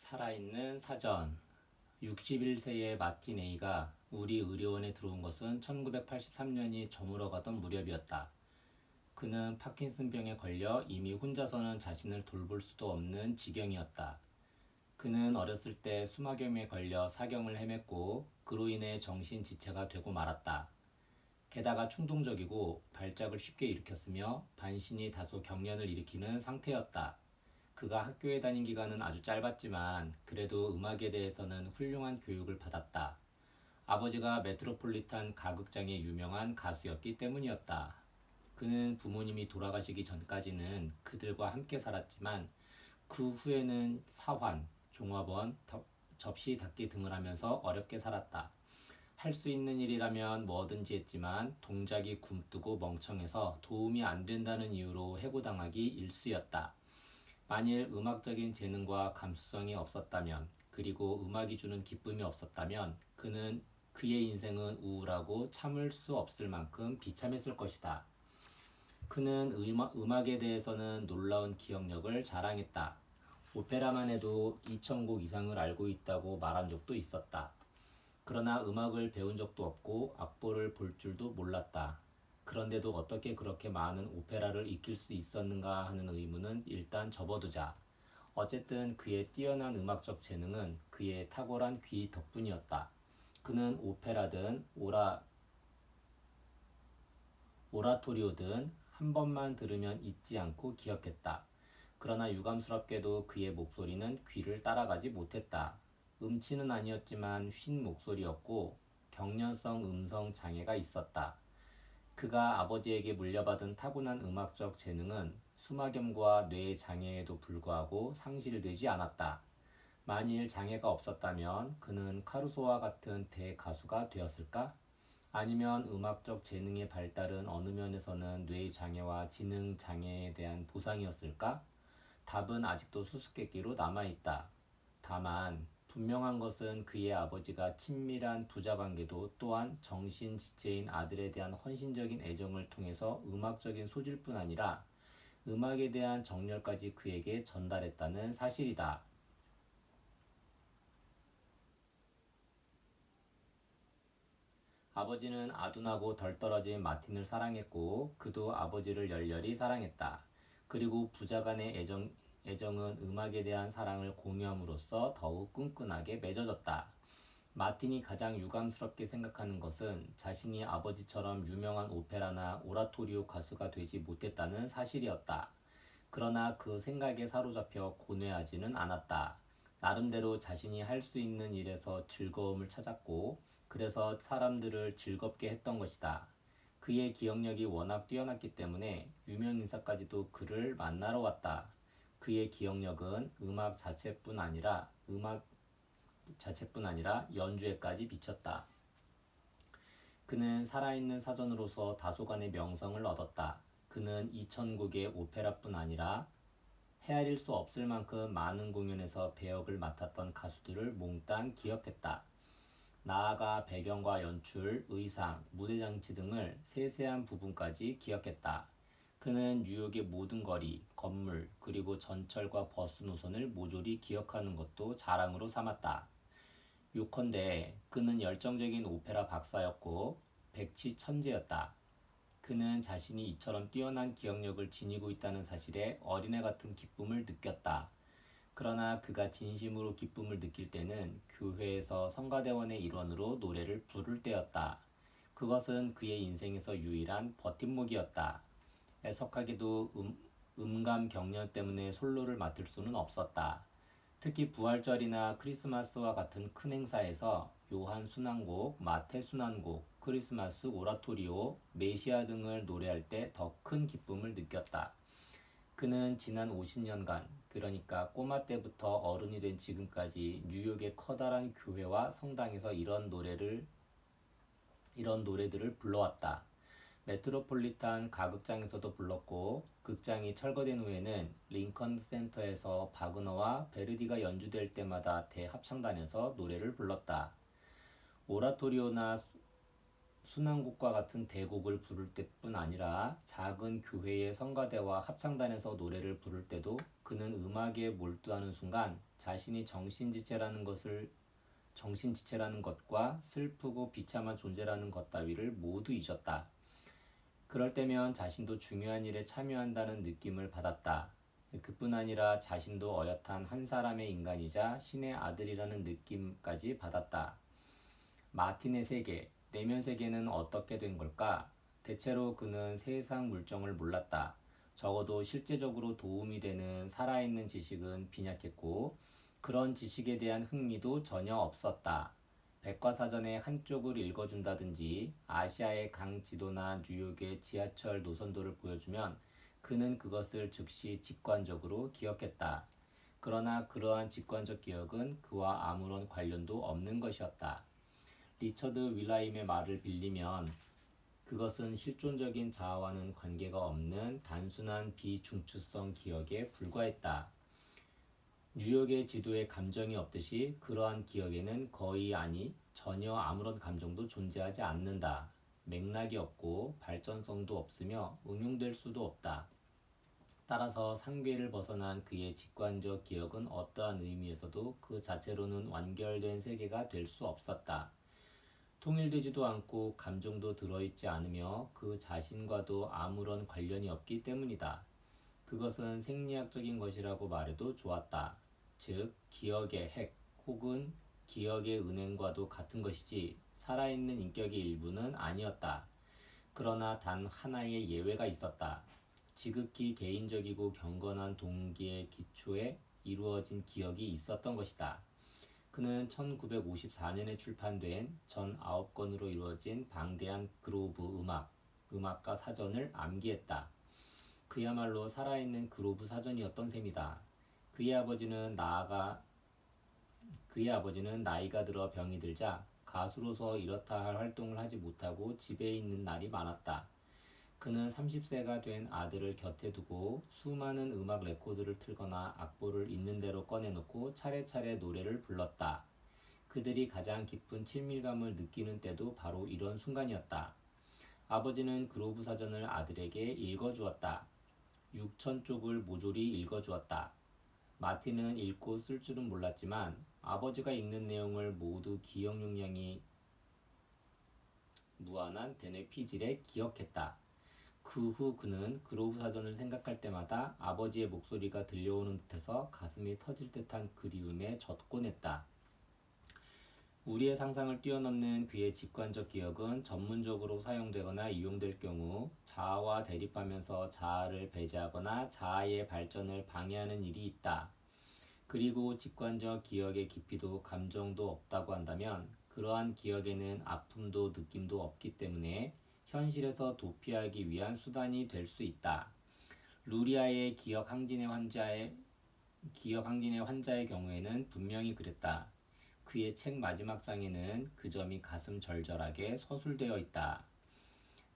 살아있는 사전. 61세의 마틴 A가 우리 의료원에 들어온 것은 1983년이 저물어가던 무렵이었다. 그는 파킨슨병에 걸려 이미 혼자서는 자신을 돌볼 수도 없는 지경이었다. 그는 어렸을 때 수막염에 걸려 사경을 헤맸고 그로 인해 정신지체가 되고 말았다. 게다가 충동적이고 발작을 쉽게 일으켰으며 반신이 다소 경련을 일으키는 상태였다. 그가 학교에 다닌 기간은 아주 짧았지만 그래도 음악에 대해서는 훌륭한 교육을 받았다. 아버지가 메트로폴리탄 가극장의 유명한 가수였기 때문이었다. 그는 부모님이 돌아가시기 전까지는 그들과 함께 살았지만 그 후에는 사환, 종합원, 접시 닦기 등을 하면서 어렵게 살았다. 할 수 있는 일이라면 뭐든지 했지만 동작이 굼뜨고 멍청해서 도움이 안 된다는 이유로 해고당하기 일쑤였다. 만일 음악적인 재능과 감수성이 없었다면, 그리고 음악이 주는 기쁨이 없었다면 그는 그의 인생은 우울하고 참을 수 없을 만큼 비참했을 것이다. 그는 음악에 대해서는 놀라운 기억력을 자랑했다. 오페라만 해도 2,000곡 이상을 알고 있다고 말한 적도 있었다. 그러나 음악을 배운 적도 없고 악보를 볼 줄도 몰랐다. 그런데도 어떻게 그렇게 많은 오페라를 익힐 수 있었는가 하는 의문은 일단 접어두자. 어쨌든 그의 뛰어난 음악적 재능은 그의 탁월한 귀 덕분이었다. 그는 오페라든 오라토리오든 한 번만 들으면 잊지 않고 기억했다. 그러나 유감스럽게도 그의 목소리는 귀를 따라가지 못했다. 음치는 아니었지만 쉰 목소리였고 경련성 음성 장애가 있었다. 그가 아버지에게 물려받은 타고난 음악적 재능은 수막염과 뇌 장애에도 불구하고 상실되지 않았다. 만일 장애가 없었다면 그는 카루소와 같은 대가수가 되었을까? 아니면 음악적 재능의 발달은 어느 면에서는 뇌 장애와 지능 장애에 대한 보상이었을까? 답은 아직도 수수께끼로 남아있다. 다만 분명한 것은 그의 아버지가 친밀한 부자관계도 또한 정신지체인 아들에 대한 헌신적인 애정을 통해서 음악적인 소질뿐 아니라 음악에 대한 정열까지 그에게 전달했다는 사실이다. 아버지는 아둔하고 덜 떨어진 마틴을 사랑했고 그도 아버지를 열렬히 사랑했다. 그리고 부자간의 애정은 음악에 대한 사랑을 공유함으로써 더욱 끈끈하게 맺어졌다. 마틴이 가장 유감스럽게 생각하는 것은 자신이 아버지처럼 유명한 오페라나 오라토리오 가수가 되지 못했다는 사실이었다. 그러나 그 생각에 사로잡혀 고뇌하지는 않았다. 나름대로 자신이 할 수 있는 일에서 즐거움을 찾았고 그래서 사람들을 즐겁게 했던 것이다. 그의 기억력이 워낙 뛰어났기 때문에 유명인사까지도 그를 만나러 왔다. 그의 기억력은 음악 자체뿐 아니라 연주에까지 미쳤다. 그는 살아있는 사전으로서 다소간의 명성을 얻었다. 그는 2,000곡의 오페라뿐 아니라 헤아릴 수 없을 만큼 많은 공연에서 배역을 맡았던 가수들을 몽땅 기억했다. 나아가 배경과 연출, 의상, 무대 장치 등을 세세한 부분까지 기억했다. 그는 뉴욕의 모든 거리, 건물, 그리고 전철과 버스 노선을 모조리 기억하는 것도 자랑으로 삼았다. 요컨대 그는 열정적인 오페라 박사였고 백치 천재였다. 그는 자신이 이처럼 뛰어난 기억력을 지니고 있다는 사실에 어린애 같은 기쁨을 느꼈다. 그러나 그가 진심으로 기쁨을 느낄 때는 교회에서 성가대원의 일원으로 노래를 부를 때였다. 그것은 그의 인생에서 유일한 버팀목이었다. 애석하게도 음감 경련 때문에 솔로를 맡을 수는 없었다. 특히 부활절이나 크리스마스와 같은 큰 행사에서 요한 순환곡, 마태 순환곡, 크리스마스 오라토리오, 메시아 등을 노래할 때 더 큰 기쁨을 느꼈다. 그는 지난 50년간, 그러니까 꼬마 때부터 어른이 된 지금까지 뉴욕의 커다란 교회와 성당에서 이런 노래들을 불러왔다. 메트로폴리탄 가극장에서도 불렀고 극장이 철거된 후에는 링컨 센터에서 바그너와 베르디가 연주될 때마다 대합창단에서 노래를 불렀다. 오라토리오나 순환곡과 같은 대곡을 부를 때뿐 아니라 작은 교회의 성가대와 합창단에서 노래를 부를 때도 그는 음악에 몰두하는 순간 자신이 정신지체라는 것과 슬프고 비참한 존재라는 것 따위를 모두 잊었다. 그럴 때면 자신도 중요한 일에 참여한다는 느낌을 받았다. 그뿐 아니라 자신도 어엿한 한 사람의 인간이자 신의 아들이라는 느낌까지 받았다. 마틴의 세계, 내면 세계는 어떻게 된 걸까? 대체로 그는 세상 물정을 몰랐다. 적어도 실제적으로 도움이 되는 살아있는 지식은 빈약했고 그런 지식에 대한 흥미도 전혀 없었다. 백과사전의 한쪽을 읽어준다든지 아시아의 강 지도나 뉴욕의 지하철 노선도를 보여주면 그는 그것을 즉시 직관적으로 기억했다. 그러나 그러한 직관적 기억은 그와 아무런 관련도 없는 것이었다. 리처드 윌라임의 말을 빌리면 그것은 실존적인 자아와는 관계가 없는 단순한 비중추성 기억에 불과했다. 뉴욕의 지도에 감정이 없듯이 그러한 기억에는 거의 아니 전혀 아무런 감정도 존재하지 않는다. 맥락이 없고 발전성도 없으며 응용될 수도 없다. 따라서 상계를 벗어난 그의 직관적 기억은 어떠한 의미에서도 그 자체로는 완결된 세계가 될 수 없었다. 통일되지도 않고 감정도 들어있지 않으며 그 자신과도 아무런 관련이 없기 때문이다. 그것은 생리학적인 것이라고 말해도 좋았다. 즉, 기억의 핵 혹은 기억의 은행과도 같은 것이지 살아있는 인격의 일부는 아니었다. 그러나 단 하나의 예외가 있었다. 지극히 개인적이고 경건한 동기의 기초에 이루어진 기억이 있었던 것이다. 그는 1954년에 출판된 전 9권으로 이루어진 방대한 그로브 음악가 사전을 암기했다. 그야말로 살아있는 그로브 사전이었던 셈이다. 그의 아버지는 나이가 들어 병이 들자 가수로서 이렇다 할 활동을 하지 못하고 집에 있는 날이 많았다. 그는 30세가 된 아들을 곁에 두고 수많은 음악 레코드를 틀거나 악보를 있는 대로 꺼내놓고 차례차례 노래를 불렀다. 그들이 가장 깊은 친밀감을 느끼는 때도 바로 이런 순간이었다. 아버지는 그로브 사전을 아들에게 읽어주었다. 6,000쪽을 모조리 읽어주었다. 마틴은 읽고 쓸 줄은 몰랐지만 아버지가 읽는 내용을 모두 기억 용량이 무한한 대뇌 피질에 기억했다. 그 후 그는 그로브 사전을 생각할 때마다 아버지의 목소리가 들려오는 듯해서 가슴이 터질 듯한 그리움에 젖곤 했다. 우리의 상상을 뛰어넘는 그의 직관적 기억은 전문적으로 사용되거나 이용될 경우 자아와 대립하면서 자아를 배제하거나 자아의 발전을 방해하는 일이 있다. 그리고 직관적 기억의 깊이도 감정도 없다고 한다면 그러한 기억에는 아픔도 느낌도 없기 때문에 현실에서 도피하기 위한 수단이 될 수 있다. 루리아의 기억 항진의 환자의 경우에는 분명히 그랬다. 그의 책 마지막 장에는 그 점이 가슴 절절하게 서술되어 있다.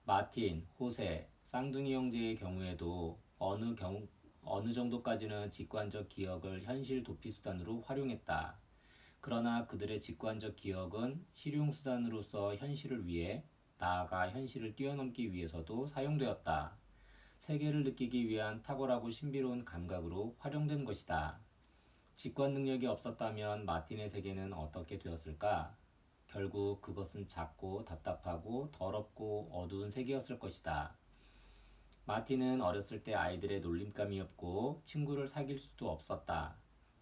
마틴, 호세, 쌍둥이 형제의 경우에도 어느 정도까지는 직관적 기억을 현실 도피 수단으로 활용했다. 그러나 그들의 직관적 기억은 실용 수단으로서 현실을 위해 나아가 현실을 뛰어넘기 위해서도 사용되었다. 세계를 느끼기 위한 탁월하고 신비로운 감각으로 활용된 것이다. 직관 능력이 없었다면 마틴의 세계는 어떻게 되었을까? 결국 그것은 작고 답답하고 더럽고 어두운 세계였을 것이다. 마틴은 어렸을 때 아이들의 놀림감이었고 친구를 사귈 수도 없었다.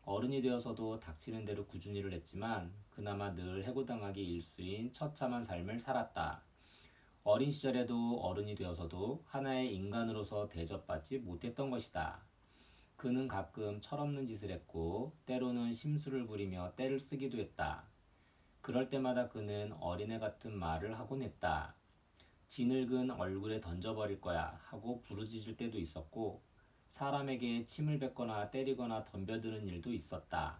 어른이 되어서도 닥치는 대로 꾸준히 일을 했지만 그나마 늘 해고당하기 일수인 처참한 삶을 살았다. 어린 시절에도 어른이 되어서도 하나의 인간으로서 대접받지 못했던 것이다. 그는 가끔 철없는 짓을 했고 때로는 심술을 부리며 떼를 쓰기도 했다. 그럴 때마다 그는 어린애 같은 말을 하곤 했다. 지늙은 얼굴에 던져버릴 거야 하고 부르짖을 때도 있었고 사람에게 침을 뱉거나 때리거나 덤벼드는 일도 있었다.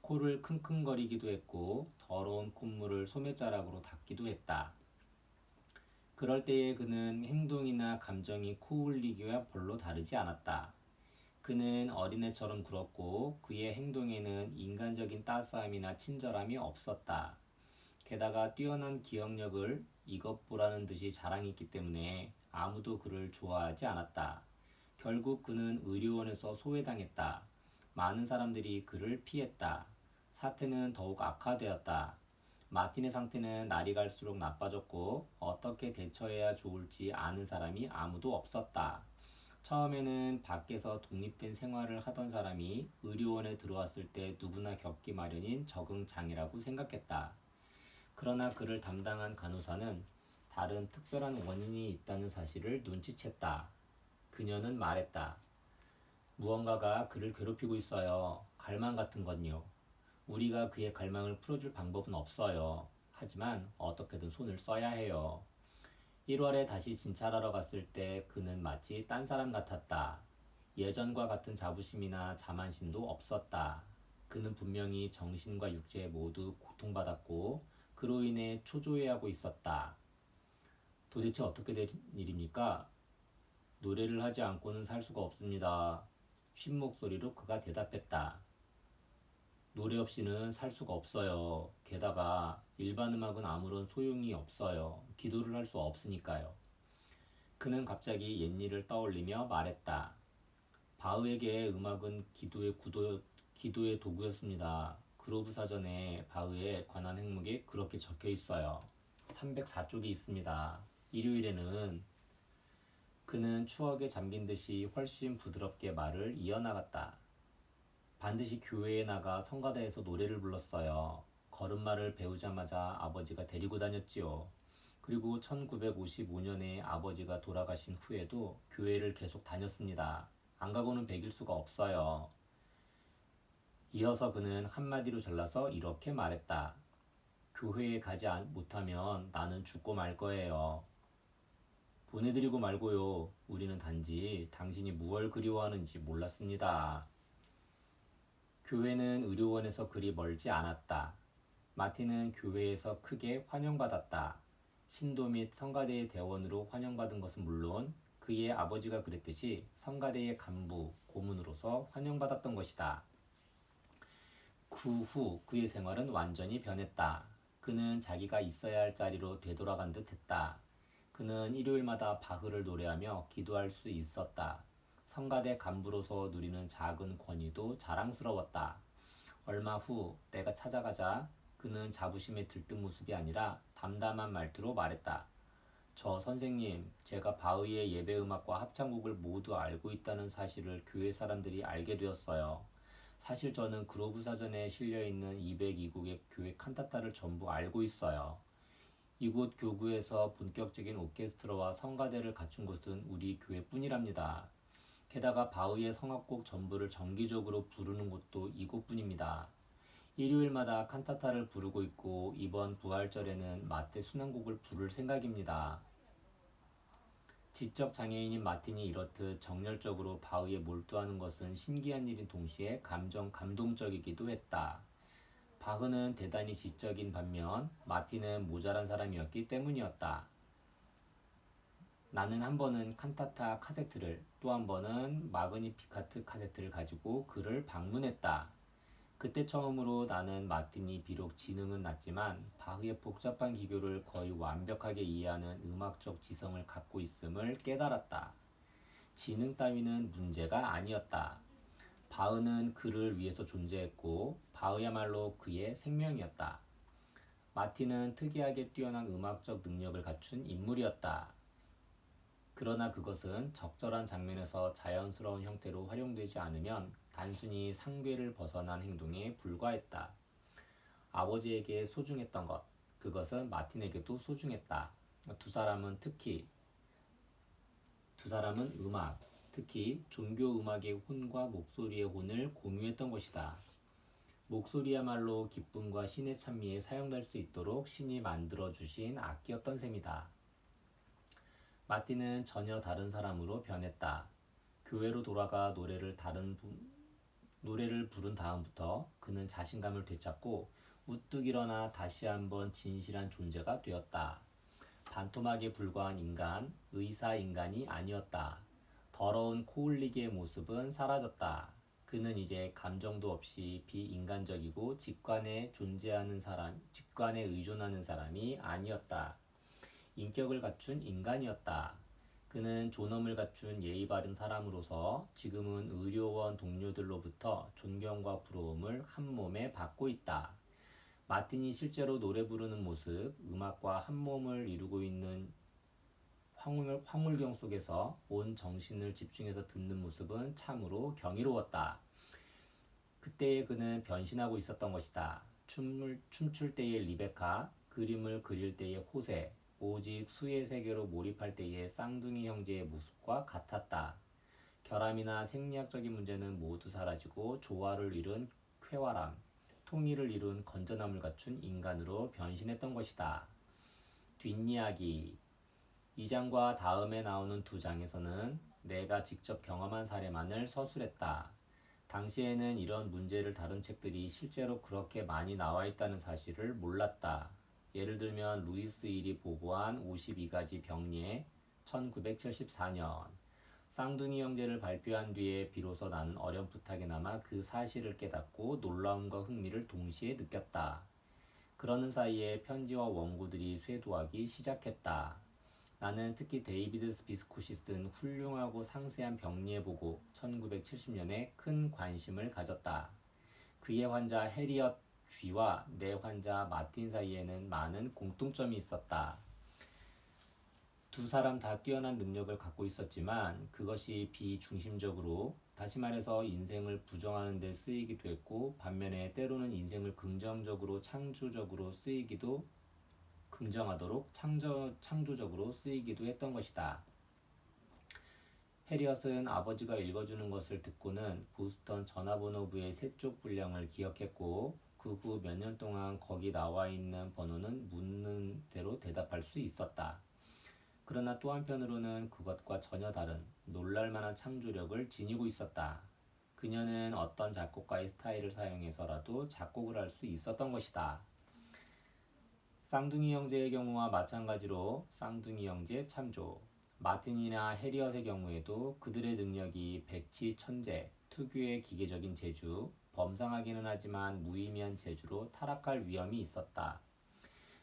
코를 킁킁거리기도 했고 더러운 콧물을 소매자락으로 닦기도 했다. 그럴 때에 그는 행동이나 감정이 코 흘리기와 별로 다르지 않았다. 그는 어린애처럼 굴었고 그의 행동에는 인간적인 따스함이나 친절함이 없었다. 게다가 뛰어난 기억력을 이것 보라는 듯이 자랑했기 때문에 아무도 그를 좋아하지 않았다. 결국 그는 의료원에서 소외당했다. 많은 사람들이 그를 피했다. 사태는 더욱 악화되었다. 마틴의 상태는 날이 갈수록 나빠졌고 어떻게 대처해야 좋을지 아는 사람이 아무도 없었다. 처음에는 밖에서 독립된 생활을 하던 사람이 의료원에 들어왔을 때 누구나 겪기 마련인 적응 장애라고 생각했다. 그러나 그를 담당한 간호사는 다른 특별한 원인이 있다는 사실을 눈치챘다. 그녀는 말했다. 무언가가 그를 괴롭히고 있어요. 갈망 같은 건요. 우리가 그의 갈망을 풀어줄 방법은 없어요. 하지만 어떻게든 손을 써야 해요. 1월에 다시 진찰하러 갔을 때 그는 마치 딴 사람 같았다. 예전과 같은 자부심이나 자만심도 없었다. 그는 분명히 정신과 육체 모두 고통받았고 그로 인해 초조해하고 있었다. 도대체 어떻게 된 일입니까? 노래를 하지 않고는 살 수가 없습니다. 쉰 목소리로 그가 대답했다. 노래 없이는 살 수가 없어요. 게다가 일반 음악은 아무런 소용이 없어요. 기도를 할 수 없으니까요. 그는 갑자기 옛일을 떠올리며 말했다. 바흐에게 음악은 기도의 도구였습니다. 그로브 사전에 바흐에 관한 행목이 그렇게 적혀 있어요. 304쪽이 있습니다. 일요일에는 그는 추억에 잠긴 듯이 훨씬 부드럽게 말을 이어나갔다. 반드시 교회에 나가 성가대에서 노래를 불렀어요. 걸음마를 배우자마자 아버지가 데리고 다녔지요. 그리고 1955년에 아버지가 돌아가신 후에도 교회를 계속 다녔습니다. 안 가고는 배길 수가 없어요. 이어서 그는 한마디로 잘라서 이렇게 말했다. 교회에 가지 못하면 나는 죽고 말 거예요. 보내드리고 말고요. 우리는 단지 당신이 무얼 그리워하는지 몰랐습니다. 교회는 의료원에서 그리 멀지 않았다. 마틴은 교회에서 크게 환영받았다. 신도 및 성가대의 대원으로 환영받은 것은 물론 그의 아버지가 그랬듯이 성가대의 간부, 고문으로서 환영받았던 것이다. 그 후 그의 생활은 완전히 변했다. 그는 자기가 있어야 할 자리로 되돌아간 듯 했다. 그는 일요일마다 바흐를 노래하며 기도할 수 있었다. 성가대 간부로서 누리는 작은 권위도 자랑스러웠다. 얼마 후 내가 찾아가자 그는 자부심에 들뜬 모습이 아니라 담담한 말투로 말했다. 저 선생님, 제가 바흐의 예배음악과 합창곡을 모두 알고 있다는 사실을 교회 사람들이 알게 되었어요. 사실 저는 그로브 사전에 실려있는 202곡의 교회 칸타타를 전부 알고 있어요. 이곳 교구에서 본격적인 오케스트라와 성가대를 갖춘 곳은 우리 교회뿐이랍니다. 게다가 바흐의 성악곡 전부를 정기적으로 부르는 곳도 이곳뿐입니다. 일요일마다 칸타타를 부르고 있고 이번 부활절에는 마태 순환곡을 부를 생각입니다. 지적 장애인인 마틴이 이렇듯 정열적으로 바흐에 몰두하는 것은 신기한 일인 동시에 감동적이기도 했다. 바흐는 대단히 지적인 반면 마틴은 모자란 사람이었기 때문이었다. 나는 한 번은 칸타타 카세트를 또 한 번은 마그니피카트 카세트를 가지고 그를 방문했다. 그때 처음으로 나는 마틴이 비록 지능은 낮지만 바흐의 복잡한 기교를 거의 완벽하게 이해하는 음악적 지성을 갖고 있음을 깨달았다. 지능 따위는 문제가 아니었다. 바흐는 그를 위해서 존재했고 바흐야말로 그의 생명이었다. 마틴은 특이하게 뛰어난 음악적 능력을 갖춘 인물이었다. 그러나 그것은 적절한 장면에서 자연스러운 형태로 활용되지 않으면 단순히 상괴를 벗어난 행동에 불과했다. 아버지에게 소중했던 것, 그것은 마틴에게도 소중했다. 두 사람은 음악, 특히 종교 음악의 혼과 목소리의 혼을 공유했던 것이다. 목소리야말로 기쁨과 신의 찬미에 사용될 수 있도록 신이 만들어 주신 악기였던 셈이다. 마틴은 전혀 다른 사람으로 변했다. 교회로 돌아가 노래를 부른 다음부터 그는 자신감을 되찾고 우뚝 일어나 다시 한번 진실한 존재가 되었다. 반토막에 불과한 인간, 의사 인간이 아니었다. 더러운 코울리기의 모습은 사라졌다. 그는 이제 감정도 없이 비인간적이고 직관에 의존하는 사람이 아니었다. 인격을 갖춘 인간이었다. 그는 존엄을 갖춘 예의 바른 사람으로서 지금은 의료원 동료들로부터 존경과 부러움을 한 몸에 받고 있다. 마틴이 실제로 노래 부르는 모습, 음악과 한 몸을 이루고 있는 황홀경 속에서 온 정신을 집중해서 듣는 모습은 참으로 경이로웠다. 그때의 그는 변신하고 있었던 것이다. 춤출 때의 리베카, 그림을 그릴 때의 호세, 오직 수의 세계로 몰입할 때의 쌍둥이 형제의 모습과 같았다. 결함이나 생리학적인 문제는 모두 사라지고 조화를 이룬 쾌활함, 통일을 이룬 건전함을 갖춘 인간으로 변신했던 것이다. 뒷이야기 2장과 다음에 나오는 2장에서는 내가 직접 경험한 사례만을 서술했다. 당시에는 이런 문제를 다룬 책들이 실제로 그렇게 많이 나와 있다는 사실을 몰랐다. 예를 들면 루이스 힐이 보고한 52가지 병리에 1974년 쌍둥이 형제를 발표한 뒤에 비로소 나는 어렴풋하게나마 그 사실을 깨닫고 놀라움과 흥미를 동시에 느꼈다. 그러는 사이에 편지와 원고들이 쇄도하기 시작했다. 나는 특히 데이비드 비스콧이 쓴 훌륭하고 상세한 병리의 보고 1970년에 큰 관심을 가졌다. 그의 환자 해리엇 쥐와 내 환자 마틴 사이에는 많은 공통점이 있었다. 두 사람 다 뛰어난 능력을 갖고 있었지만 그것이 비중심적으로, 다시 말해서 인생을 부정하는 데 쓰이기도 했고, 반면에 때로는 인생을 긍정적으로 창조적으로 쓰이기도 긍정하도록 창조적으로 쓰이기도 했던 것이다. 해리엇은 아버지가 읽어주는 것을 듣고는 보스턴 전화번호부의 세 쪽 분량을 기억했고, 그 후 몇 년 동안 거기 나와 있는 번호는 묻는 대로 대답할 수 있었다. 그러나 또 한편으로는 그것과 전혀 다른 놀랄만한 창조력을 지니고 있었다. 그녀는 어떤 작곡가의 스타일을 사용해서라도 작곡을 할 수 있었던 것이다. 쌍둥이 형제의 경우와 마찬가지로 쌍둥이 형제 참조, 마틴이나 해리엇의 경우에도 그들의 능력이 백지천재, 특유의 기계적인 재주, 범상하기는 하지만 무의미한 재주로 타락할 위험이 있었다.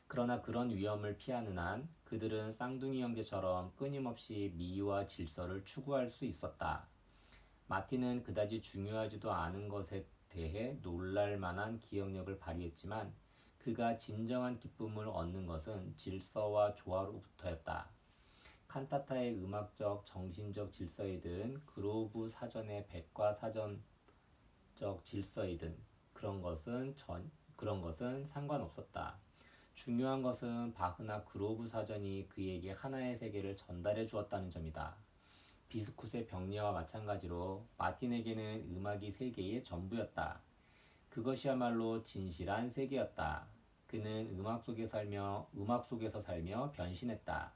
그러나 그런 위험을 피하는 한 그들은 쌍둥이 형제처럼 끊임없이 미와 질서를 추구할 수 있었다. 마틴은 그다지 중요하지도 않은 것에 대해 놀랄 만한 기억력을 발휘했지만 그가 진정한 기쁨을 얻는 것은 질서와 조화로부터였다. 칸타타의 음악적, 정신적 질서이든 그로브 사전의 백과사전적 질서이든 그런 것은 상관없었다. 중요한 것은 바흐나 그로브 사전이 그에게 하나의 세계를 전달해 주었다는 점이다. 비스콧의 병리와 마찬가지로 마틴에게는 음악이 세계의 전부였다. 그것이야말로 진실한 세계였다. 그는 음악 속에서 살며 변신했다.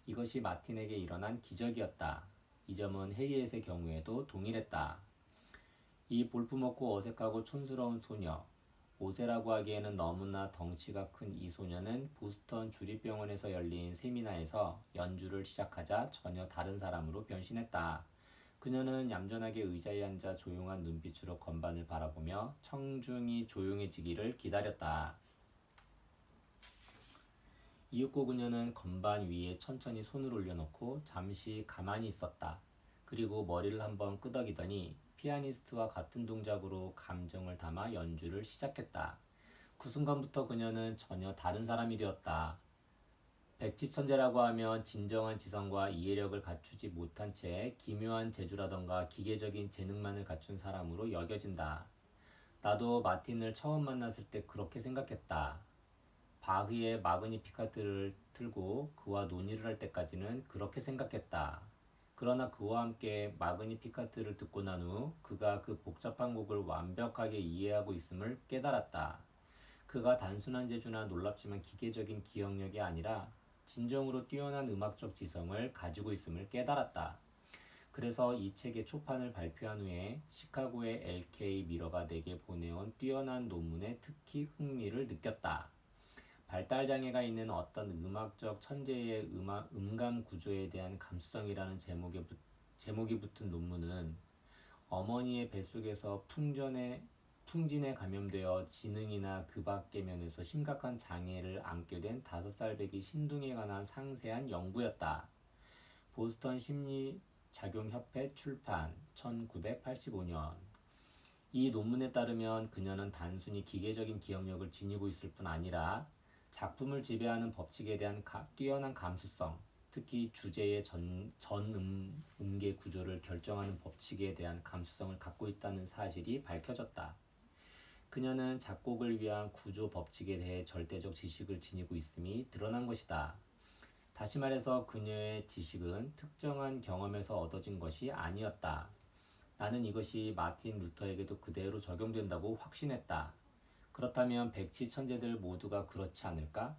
이것이 마틴에게 일어난 기적이었다. 이 점은 해리엣의 경우에도 동일했다. 이 볼품없고 어색하고 촌스러운 소녀, 오세라고 하기에는 너무나 덩치가 큰 이 소녀는 보스턴 주립병원에서 열린 세미나에서 연주를 시작하자 전혀 다른 사람으로 변신했다. 그녀는 얌전하게 의자에 앉아 조용한 눈빛으로 건반을 바라보며 청중이 조용해지기를 기다렸다. 이윽고 그녀는 건반 위에 천천히 손을 올려놓고 잠시 가만히 있었다. 그리고 머리를 한번 끄덕이더니 피아니스트와 같은 동작으로 감정을 담아 연주를 시작했다. 그 순간부터 그녀는 전혀 다른 사람이 되었다. 백지천재라고 하면 진정한 지성과 이해력을 갖추지 못한 채 기묘한 재주라던가 기계적인 재능만을 갖춘 사람으로 여겨진다. 나도 마틴을 처음 만났을 때 그렇게 생각했다. 바흐의 마그니피카트를 틀고 그와 논의를 할 때까지는 그렇게 생각했다. 그러나 그와 함께 마그니피카트를 듣고 난 후 그가 그 복잡한 곡을 완벽하게 이해하고 있음을 깨달았다. 그가 단순한 재주나 놀랍지만 기계적인 기억력이 아니라 진정으로 뛰어난 음악적 지성을 가지고 있음을 깨달았다. 그래서 이 책의 초판을 발표한 후에 시카고의 LK 미러가 내게 보내온 뛰어난 논문에 특히 흥미를 느꼈다. 발달장애가 있는 어떤 음악적 천재의 음감 구조에 대한 감수성이라는 제목이 붙은 논문은 어머니의 뱃속에서 풍진에 감염되어 지능이나 그 밖의 면에서 심각한 장애를 안게 된 5살배기 신둥에 관한 상세한 연구였다. 보스턴 심리작용협회 출판 1985년. 이 논문에 따르면 그녀는 단순히 기계적인 기억력을 지니고 있을 뿐 아니라 작품을 지배하는 법칙에 대한 뛰어난 감수성, 특히 주제의 전음계 구조를 결정하는 법칙에 대한 감수성을 갖고 있다는 사실이 밝혀졌다. 그녀는 작곡을 위한 구조 법칙에 대해 절대적 지식을 지니고 있음이 드러난 것이다. 다시 말해서 그녀의 지식은 특정한 경험에서 얻어진 것이 아니었다. 나는 이것이 마틴 루터에게도 그대로 적용된다고 확신했다. 그렇다면 백치 천재들 모두가 그렇지 않을까?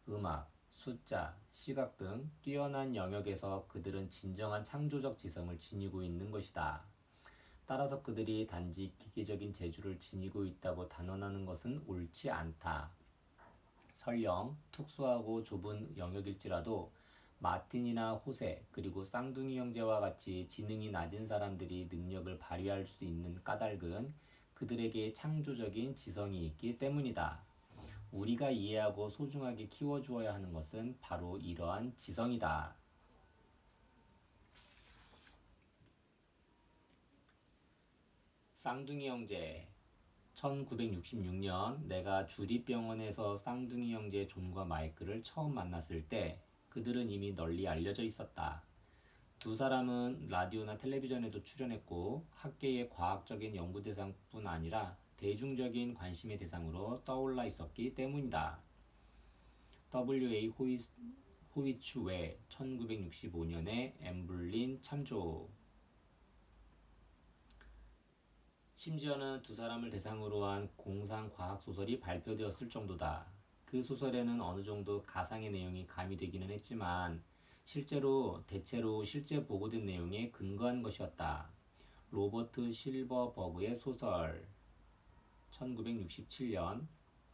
음악, 숫자, 시각 등 뛰어난 영역에서 그들은 진정한 창조적 지성을 지니고 있는 것이다. 따라서 그들이 단지 기계적인 재주를 지니고 있다고 단언하는 것은 옳지 않다. 설령 특수하고 좁은 영역일지라도 마틴이나 호세 그리고 쌍둥이 형제와 같이 지능이 낮은 사람들이 능력을 발휘할 수 있는 까닭은 그들에게 창조적인 지성이 있기 때문이다. 우리가 이해하고 소중하게 키워주어야 하는 것은 바로 이러한 지성이다. 쌍둥이 형제 1966년 내가 주립병원에서 쌍둥이 형제 존과 마이클을 처음 만났을 때 그들은 이미 널리 알려져 있었다. 두 사람은 라디오나 텔레비전에도 출연했고 학계의 과학적인 연구 대상뿐 아니라 대중적인 관심의 대상으로 떠올라 있었기 때문이다. W.A. 호이츠 외 1965년에 엠블린 참조. 심지어는 두 사람을 대상으로 한 공상 과학 소설이 발표되었을 정도다. 그 소설에는 어느 정도 가상의 내용이 가미되기는 했지만 대체로 실제 보고된 내용에 근거한 것이었다. 로버트 실버버그의 소설 1967년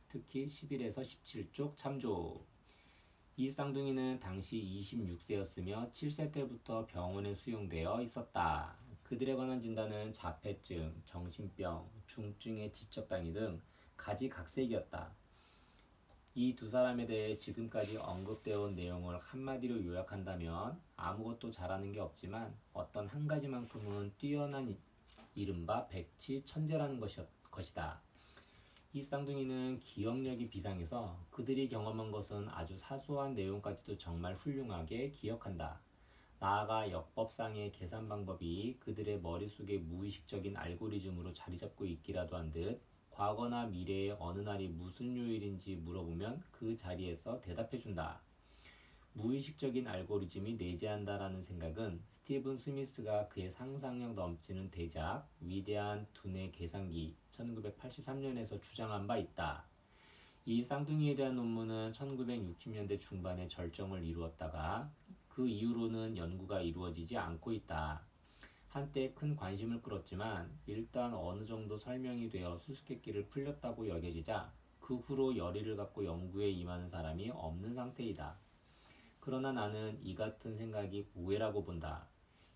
특히 11에서 17쪽 참조. 이 쌍둥이는 당시 26세였으며 7세 때부터 병원에 수용되어 있었다. 그들에 관한 진단은 자폐증, 정신병, 중증의 지적장애 등 가지각색이었다. 이 두 사람에 대해 지금까지 언급되어 온 내용을 한마디로 요약한다면 아무것도 잘하는 게 없지만 어떤 한 가지만큼은 뛰어난 이른바 백치 천재라는 것이다. 이 쌍둥이는 기억력이 비상해서 그들이 경험한 것은 아주 사소한 내용까지도 정말 훌륭하게 기억한다. 나아가 역법상의 계산 방법이 그들의 머릿속에 무의식적인 알고리즘으로 자리 잡고 있기라도 한 듯 과거나 미래의 어느 날이 무슨 요일인지 물어보면 그 자리에서 대답해준다. 무의식적인 알고리즘이 내재한다라는 생각은 스티븐 스미스가 그의 상상력 넘치는 대작 위대한 두뇌 계산기 1983년에서 주장한 바 있다. 이 쌍둥이에 대한 논문은 1960년대 중반에 절정을 이루었다가 그 이후로는 연구가 이루어지지 않고 있다. 한때 큰 관심을 끌었지만 일단 어느 정도 설명이 되어 수수께끼를 풀렸다고 여겨지자 그 후로 열의를 갖고 연구에 임하는 사람이 없는 상태이다. 그러나 나는 이 같은 생각이 오해라고 본다.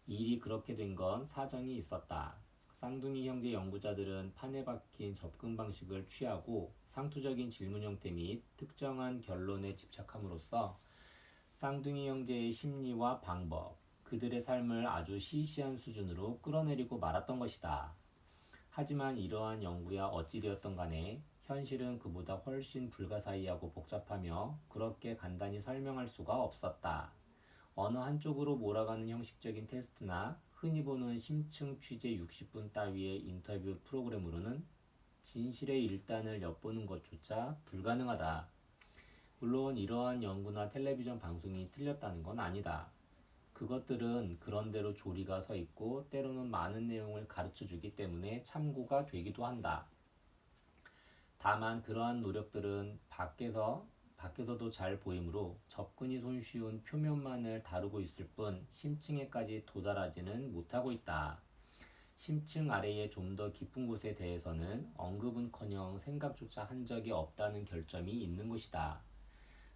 일이 그렇게 된 건 사정이 있었다. 쌍둥이 형제 연구자들은 판에 박힌 접근 방식을 취하고 상투적인 질문 형태 및 특정한 결론에 집착함으로써 쌍둥이 형제의 심리와 방법, 그들의 삶을 아주 시시한 수준으로 끌어내리고 말았던 것이다. 하지만 이러한 연구야 어찌되었던 간에 현실은 그보다 훨씬 불가사의하고 복잡하며 그렇게 간단히 설명할 수가 없었다. 어느 한쪽으로 몰아가는 형식적인 테스트나 흔히 보는 심층 취재 60분 따위의 인터뷰 프로그램으로는 진실의 일단을 엿보는 것조차 불가능하다. 물론 이러한 연구나 텔레비전 방송이 틀렸다는 건 아니다. 그것들은 그런대로 조리가 서 있고 때로는 많은 내용을 가르쳐 주기 때문에 참고가 되기도 한다. 다만 그러한 노력들은 밖에서도 잘 보이므로 접근이 손쉬운 표면만을 다루고 있을 뿐 심층에까지 도달하지는 못하고 있다. 심층 아래의 좀 더 깊은 곳에 대해서는 언급은커녕 생각조차 한 적이 없다는 결점이 있는 것이다.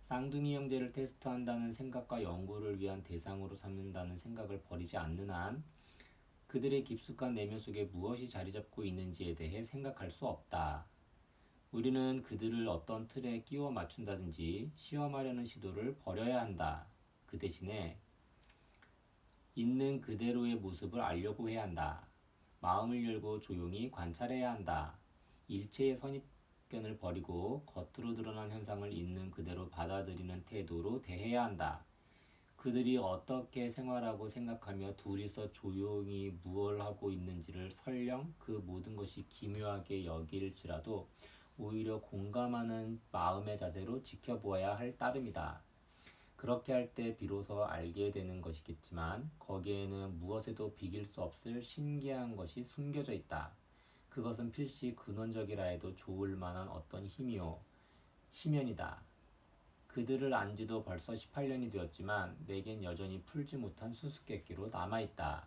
쌍둥이 형제를 테스트한다는 생각과 연구를 위한 대상으로 삼는다는 생각을 버리지 않는 한 그들의 깊숙한 내면 속에 무엇이 자리 잡고 있는지에 대해 생각할 수 없다. 우리는 그들을 어떤 틀에 끼워 맞춘다든지 시험하려는 시도를 버려야 한다. 그 대신에 있는 그대로의 모습을 알려고 해야 한다. 마음을 열고 조용히 관찰해야 한다. 일체의 선입견을 버리고 겉으로 드러난 현상을 있는 그대로 받아들이는 태도로 대해야 한다. 그들이 어떻게 생활하고 생각하며 둘이서 조용히 무얼 하고 있는지를 설령 그 모든 것이 기묘하게 여길지라도 오히려 공감하는 마음의 자세로 지켜보아야 할 따름이다. 그렇게 할 때 비로소 알게 되는 것이겠지만 거기에는 무엇에도 비길 수 없을 신기한 것이 숨겨져 있다. 그것은 필시 근원적이라 해도 좋을 만한 어떤 힘이요 심연이다. 그들을 안 지도 벌써 18년이 되었지만 내겐 여전히 풀지 못한 수수께끼로 남아있다.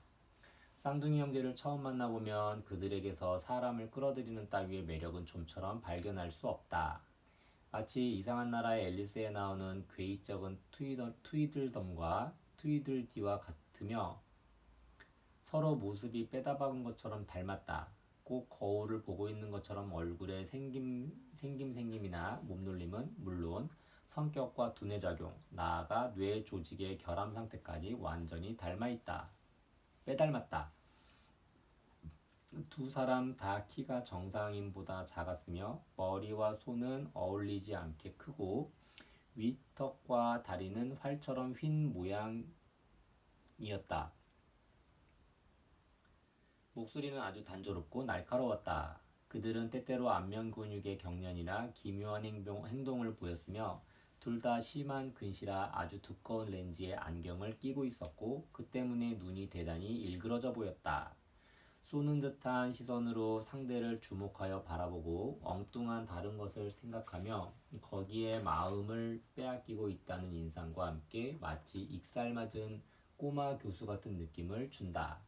쌍둥이 형제를 처음 만나보면 그들에게서 사람을 끌어들이는 따위의 매력은 좀처럼 발견할 수 없다. 마치 이상한 나라의 앨리스에 나오는 괴이적은 트위들덤과 트위들디와 같으며 서로 모습이 빼다박은 것처럼 닮았다. 꼭 거울을 보고 있는 것처럼 얼굴의 생김이나 몸놀림은 물론 성격과 두뇌 작용, 나아가 뇌 조직의 결함 상태까지 완전히 닮아있다. 빼닮았다. 두 사람 다 키가 정상인보다 작았으며 머리와 손은 어울리지 않게 크고 윗턱과 다리는 활처럼 휜 모양이었다. 목소리는 아주 단조롭고 날카로웠다. 그들은 때때로 안면 근육의 경련이나 기묘한 행동을 보였으며 둘 다 심한 근시라 아주 두꺼운 렌즈의 안경을 끼고 있었고 그 때문에 눈이 대단히 일그러져 보였다. 쏘는 듯한 시선으로 상대를 주목하여 바라보고 엉뚱한 다른 것을 생각하며 거기에 마음을 빼앗기고 있다는 인상과 함께 마치 익살맞은 꼬마 교수 같은 느낌을 준다.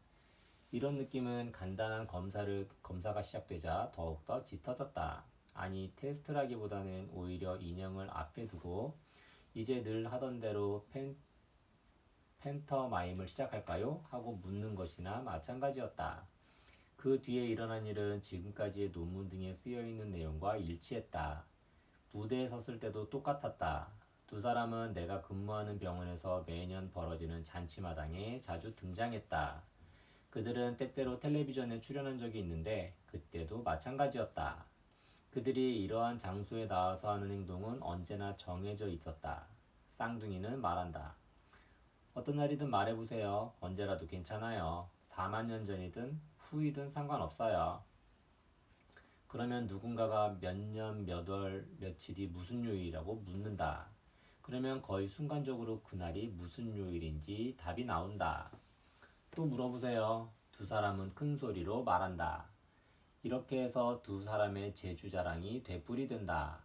이런 느낌은 간단한 검사가 시작되자 더욱더 짙어졌다. 아니 테스트라기보다는 오히려 인형을 앞에 두고 이제 늘 하던 대로 팬터마임을 시작할까요? 하고 묻는 것이나 마찬가지였다. 그 뒤에 일어난 일은 지금까지의 논문 등에 쓰여있는 내용과 일치했다. 무대에 섰을 때도 똑같았다. 두 사람은 내가 근무하는 병원에서 매년 벌어지는 잔치마당에 자주 등장했다. 그들은 때때로 텔레비전에 출연한 적이 있는데 그때도 마찬가지였다. 그들이 이러한 장소에 나와서 하는 행동은 언제나 정해져 있었다. 쌍둥이는 말한다. 어떤 날이든 말해보세요. 언제라도 괜찮아요. 4만 년 전이든 후이든 상관없어요. 그러면 누군가가 몇 년, 몇 월, 며칠이 무슨 요일이라고 묻는다. 그러면 거의 순간적으로 그날이 무슨 요일인지 답이 나온다. 또 물어보세요. 두 사람은 큰 소리로 말한다. 이렇게 해서 두 사람의 재주자랑이 되풀이된다.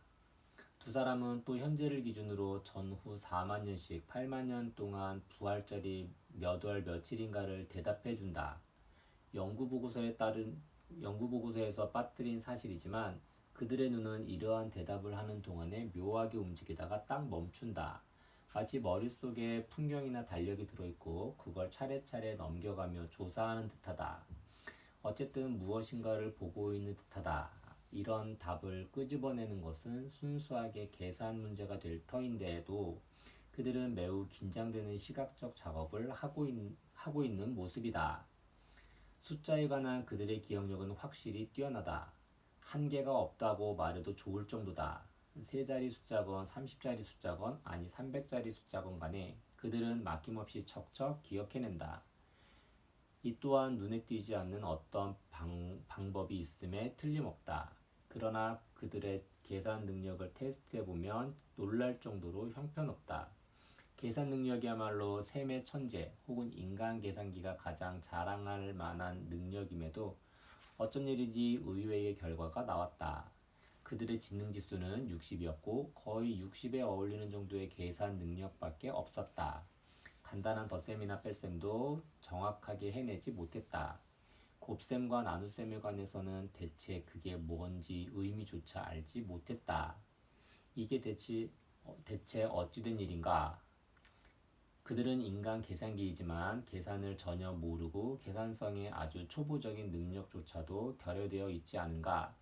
두 사람은 또 현재를 기준으로 전후 4만 년씩 8만 년 동안 부활절이 몇 월 며칠인가를 대답해 준다. 연구 보고서에서 빠뜨린 사실이지만 그들의 눈은 이러한 대답을 하는 동안에 묘하게 움직이다가 딱 멈춘다. 마치 머릿속에 풍경이나 달력이 들어있고 그걸 차례차례 넘겨가며 조사하는 듯하다. 어쨌든 무엇인가를 보고 있는 듯하다. 이런 답을 끄집어내는 것은 순수하게 계산 문제가 될 터인데도 그들은 매우 긴장되는 시각적 작업을 하고 있는 모습이다. 숫자에 관한 그들의 기억력은 확실히 뛰어나다. 한계가 없다고 말해도 좋을 정도다. 3자리 숫자건 30자리 숫자건 아니 300자리 숫자건 간에 그들은 막힘없이 척척 기억해낸다. 이 또한 눈에 띄지 않는 어떤 방법이 있음에 틀림없다. 그러나 그들의 계산 능력을 테스트해보면 놀랄 정도로 형편없다. 계산 능력이야말로 셈의 천재 혹은 인간 계산기가 가장 자랑할 만한 능력임에도 어쩐 일인지 의외의 결과가 나왔다. 그들의 지능지수는 60이었고 거의 60에 어울리는 정도의 계산 능력밖에 없었다. 간단한 덧셈이나 뺄셈도 정확하게 해내지 못했다. 곱셈과 나눗셈에 관해서는 대체 그게 뭔지 의미조차 알지 못했다. 이게 대체 어찌된 일인가? 그들은 인간 계산기이지만 계산을 전혀 모르고 계산성의 아주 초보적인 능력조차도 결여되어 있지 않은가.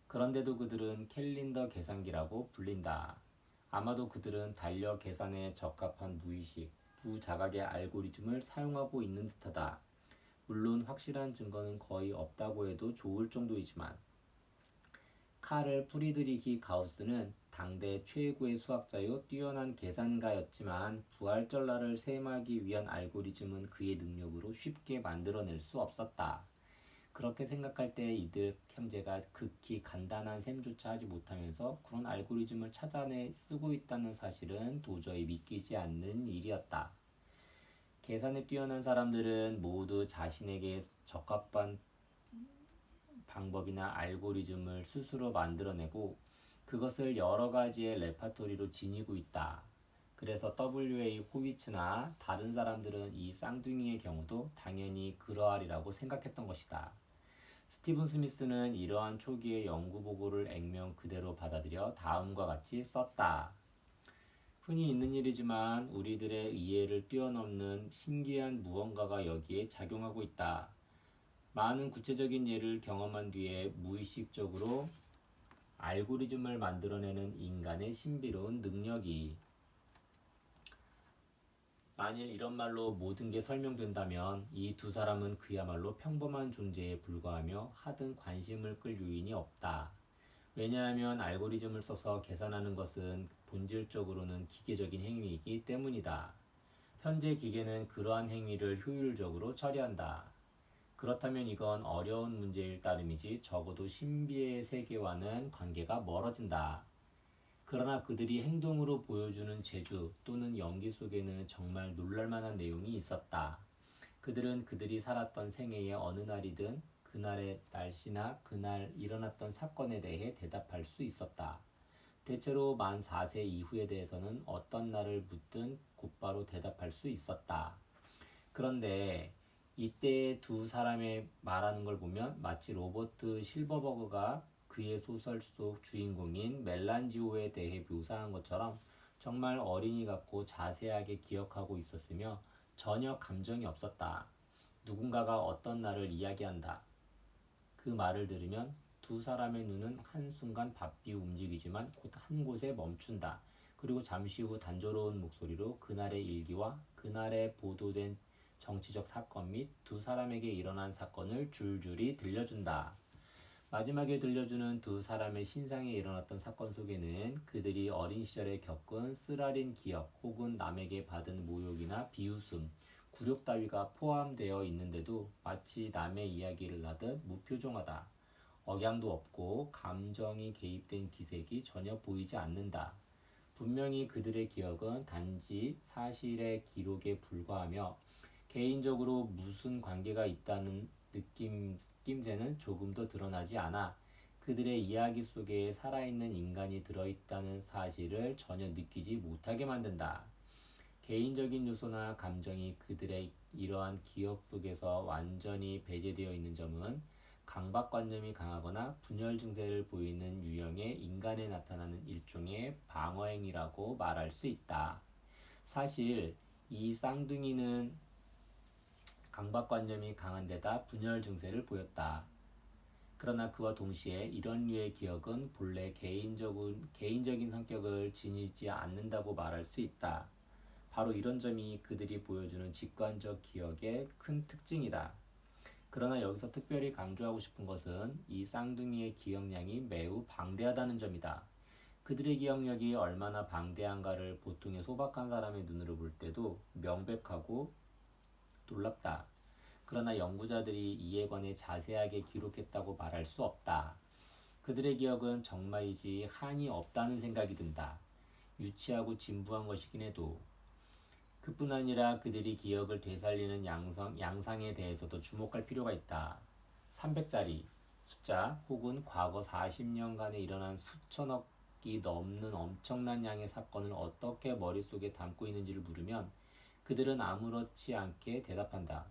그런데도 그들은 캘린더 계산기라고 불린다. 아마도 그들은 달력 계산에 적합한 무의식, 무자각의 알고리즘을 사용하고 있는 듯하다. 물론 확실한 증거는 거의 없다고 해도 좋을 정도이지만 카를 프리드리히 가우스는 당대 최고의 수학자요 뛰어난 계산가였지만 부활절라를 셈하기 위한 알고리즘은 그의 능력으로 쉽게 만들어낼 수 없었다. 그렇게 생각할 때 이들 형제가 극히 간단한 셈조차 하지 못하면서 그런 알고리즘을 찾아내 쓰고 있다는 사실은 도저히 믿기지 않는 일이었다. 계산에 뛰어난 사람들은 모두 자신에게 적합한 방법이나 알고리즘을 스스로 만들어내고 그것을 여러 가지의 레파토리로 지니고 있다. 그래서 W.A. 호위츠나 다른 사람들은 이 쌍둥이의 경우도 당연히 그러하리라고 생각했던 것이다. 스티븐 스미스는 이러한 초기의 연구 보고를 액면 그대로 받아들여 다음과 같이 썼다. 흔히 있는 일이지만 우리들의 이해를 뛰어넘는 신기한 무언가가 여기에 작용하고 있다. 많은 구체적인 예를 경험한 뒤에 무의식적으로 알고리즘을 만들어내는 인간의 신비로운 능력이 만일 이런 말로 모든 게 설명된다면 이 두 사람은 그야말로 평범한 존재에 불과하며 하등 관심을 끌 요인이 없다. 왜냐하면 알고리즘을 써서 계산하는 것은 본질적으로는 기계적인 행위이기 때문이다. 현재 기계는 그러한 행위를 효율적으로 처리한다. 그렇다면 이건 어려운 문제일 따름이지 적어도 신비의 세계와는 관계가 멀어진다. 그러나 그들이 행동으로 보여주는 재주 또는 연기 속에는 정말 놀랄만한 내용이 있었다. 그들은 그들이 살았던 생애의 어느 날이든 그날의 날씨나 그날 일어났던 사건에 대해 대답할 수 있었다. 대체로 만 4세 이후에 대해서는 어떤 날을 묻든 곧바로 대답할 수 있었다. 그런데 이때 두 사람의 말하는 걸 보면 마치 로버트 실버버그가 그의 소설 속 주인공인 멜란지오에 대해 묘사한 것처럼 정말 어린이 같고 자세하게 기억하고 있었으며 전혀 감정이 없었다. 누군가가 어떤 날을 이야기한다. 그 말을 들으면 두 사람의 눈은 한순간 바삐 움직이지만 곧 한 곳에 멈춘다. 그리고 잠시 후 단조로운 목소리로 그날의 일기와 그날에 보도된 정치적 사건 및 두 사람에게 일어난 사건을 줄줄이 들려준다. 마지막에 들려주는 두 사람의 신상에 일어났던 사건 속에는 그들이 어린 시절에 겪은 쓰라린 기억 혹은 남에게 받은 모욕이나 비웃음, 굴욕 따위가 포함되어 있는데도 마치 남의 이야기를 하듯 무표정하다. 억양도 없고 감정이 개입된 기색이 전혀 보이지 않는다. 분명히 그들의 기억은 단지 사실의 기록에 불과하며 개인적으로 무슨 관계가 있다는 느낌새는 조금도 드러나지 않아 그들의 이야기 속에 살아있는 인간이 들어있다는 사실을 전혀 느끼지 못하게 만든다. 개인적인 요소나 감정이 그들의 이러한 기억 속에서 완전히 배제되어 있는 점은 강박관념이 강하거나 분열 증세를 보이는 유형의 인간에 나타나는 일종의 방어행위라고 말할 수 있다. 사실 이 쌍둥이는 강박관념이 강한 데다 분열 증세를 보였다. 그러나 그와 동시에 이런 류의 기억은 본래 개인적인 성격을 지니지 않는다고 말할 수 있다. 바로 이런 점이 그들이 보여주는 직관적 기억의 큰 특징이다. 그러나 여기서 특별히 강조하고 싶은 것은 이 쌍둥이의 기억량이 매우 방대하다는 점이다. 그들의 기억력이 얼마나 방대한가를 보통의 소박한 사람의 눈으로 볼 때도 명백하고 놀랍다. 그러나 연구자들이 이에 관해 자세하게 기록했다고 말할 수 없다. 그들의 기억은 정말이지 한이 없다는 생각이 든다. 유치하고 진부한 것이긴 해도. 그뿐 아니라 그들이 기억을 되살리는 양상에 대해서도 주목할 필요가 있다. 300짜리 숫자 혹은 과거 40년간에 일어난 수천억이 넘는 엄청난 양의 사건을 어떻게 머릿속에 담고 있는지를 물으면 그들은 아무렇지 않게 대답한다.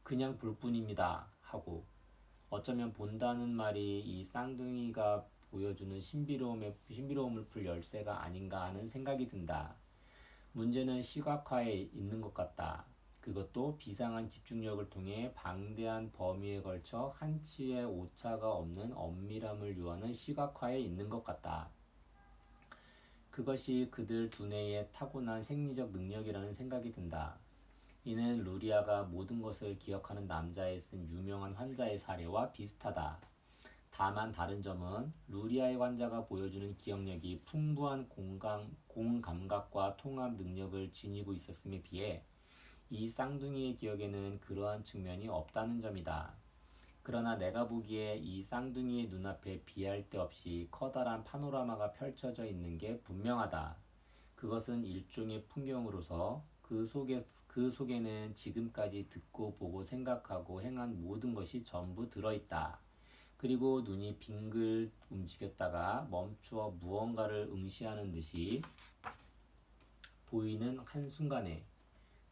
그냥 볼 뿐입니다. 하고 어쩌면 본다는 말이 이 쌍둥이가 보여주는 신비로움을 풀 열쇠가 아닌가 하는 생각이 든다. 문제는 시각화에 있는 것 같다. 그것도 비상한 집중력을 통해 방대한 범위에 걸쳐 한치의 오차가 없는 엄밀함을 요하는 시각화에 있는 것 같다. 그것이 그들 두뇌의 타고난 생리적 능력이라는 생각이 든다. 이는 루리아가 모든 것을 기억하는 남자에 쓴 유명한 환자의 사례와 비슷하다. 다만 다른 점은 루리아의 환자가 보여주는 기억력이 풍부한 공감각과 통합 능력을 지니고 있었음에 비해 이 쌍둥이의 기억에는 그러한 측면이 없다는 점이다. 그러나 내가 보기에 이 쌍둥이의 눈앞에 비할 데 없이 커다란 파노라마가 펼쳐져 있는 게 분명하다. 그것은 일종의 풍경으로서 그 속에는 지금까지 듣고 보고 생각하고 행한 모든 것이 전부 들어있다. 그리고 눈이 빙글 움직였다가 멈추어 무언가를 응시하는 듯이 보이는 한순간에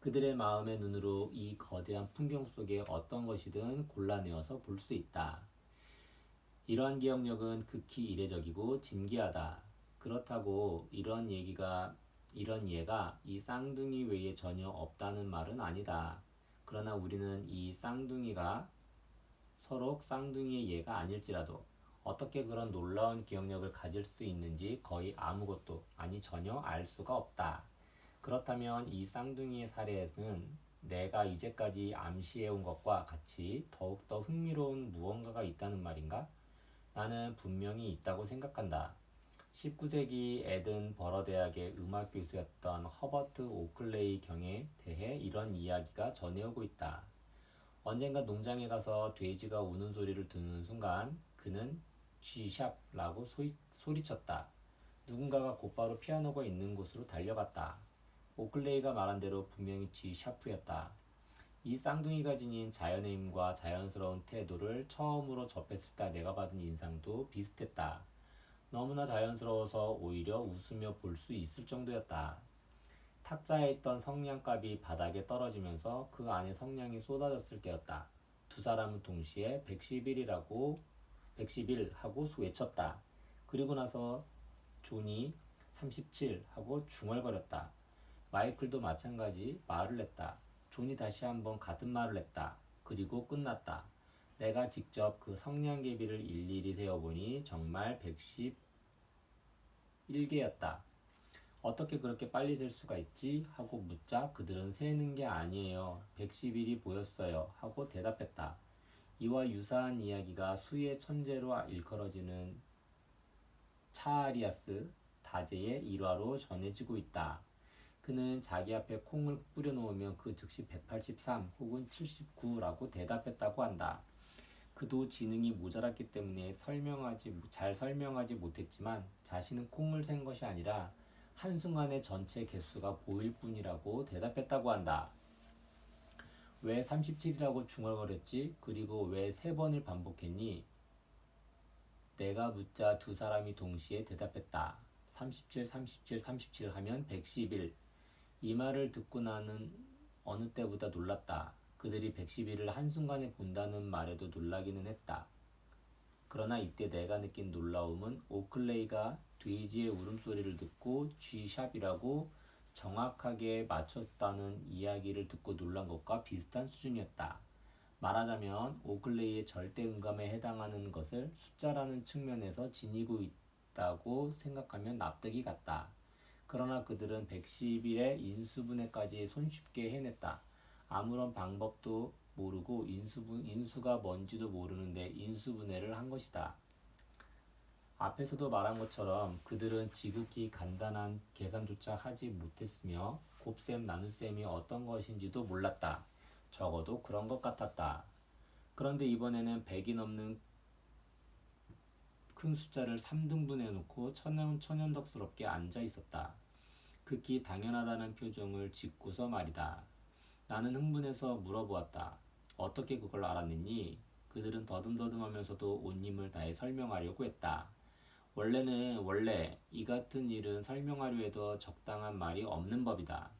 그들의 마음의 눈으로 이 거대한 풍경 속에 어떤 것이든 골라내어서 볼 수 있다. 이러한 기억력은 극히 이례적이고 진기하다. 그렇다고 이런 예가 이 쌍둥이 외에 전혀 없다는 말은 아니다. 그러나 우리는 이 쌍둥이가 서로 쌍둥이의 예가 아닐지라도 어떻게 그런 놀라운 기억력을 가질 수 있는지 거의 아무것도 아니 전혀 알 수가 없다. 그렇다면 이 쌍둥이의 사례에는 내가 이제까지 암시해온 것과 같이 더욱더 흥미로운 무언가가 있다는 말인가? 나는 분명히 있다고 생각한다. 19세기 에든버러 대학의 음악 교수였던 허버트 오클레이 경에 대해 이런 이야기가 전해오고 있다. 언젠가 농장에 가서 돼지가 우는 소리를 듣는 순간 그는 쥐샵라고 소리쳤다. 누군가가 곧바로 피아노가 있는 곳으로 달려갔다. 오클레이가 말한 대로 분명히 쥐샤프였다. 이 쌍둥이가 지닌 자연의 힘과 자연스러운 태도를 처음으로 접했을 때 내가 받은 인상도 비슷했다. 너무나 자연스러워서 오히려 웃으며 볼 수 있을 정도였다. 탁자에 있던 성냥갑이 바닥에 떨어지면서 그 안에 성냥이 쏟아졌을 때였다. 두 사람은 동시에 111 하고 외쳤다. 그리고 나서 존이 37 하고 중얼거렸다. 마이클도 마찬가지 말을 했다. 존이 다시 한번 같은 말을 했다. 그리고 끝났다. 내가 직접 그 성냥개비를 일일이 세어보니 정말 111개였다. 어떻게 그렇게 빨리 셀 수가 있지? 하고 묻자 그들은 세는 게 아니에요. 111이 보였어요. 하고 대답했다. 이와 유사한 이야기가 수의 천재로 일컬어지는 차아리아스 다제의 일화로 전해지고 있다. 그는 자기 앞에 콩을 뿌려놓으면 그 즉시 183 혹은 79라고 대답했다고 한다. 그도 지능이 모자랐기 때문에 잘 설명하지 못했지만 자신은 콩을 센 것이 아니라 한순간에 전체 개수가 보일 뿐이라고 대답했다고 한다. 왜 37이라고 중얼거렸지? 그리고 왜 3번을 반복했니? 내가 묻자 두 사람이 동시에 대답했다. 37 하면 111. 이 말을 듣고 나는 어느 때보다 놀랐다. 그들이 111을 한순간에 본다는 말에도 놀라기는 했다. 그러나 이때 내가 느낀 놀라움은 오클레이가 돼지의 울음소리를 듣고 G샵이라고 정확하게 맞췄다는 이야기를 듣고 놀란 것과 비슷한 수준이었다. 말하자면 오클레이의 절대 음감에 해당하는 것을 숫자라는 측면에서 지니고 있다고 생각하면 납득이 갔다. 그러나 그들은 111의 인수분해까지 손쉽게 해냈다. 아무런 방법도 모르고 인수가 뭔지도 모르는데 인수분해를 한 것이다. 앞에서도 말한 것처럼 그들은 지극히 간단한 계산조차 하지 못했으며 곱셈 나눗셈이 어떤 것인지도 몰랐다. 적어도 그런 것 같았다. 그런데 이번에는 100이 넘는 큰 숫자를 3등분해 놓고 천연덕스럽게 앉아 있었다. 극히 당연하다는 표정을 짓고서 말이다. 나는 흥분해서 물어보았다. 어떻게 그걸 알아냈니? 그들은 더듬더듬하면서도 온 힘을 다해 설명하려고 했다. 원래 이 같은 일은 설명하려 해도 적당한 말이 없는 법이다.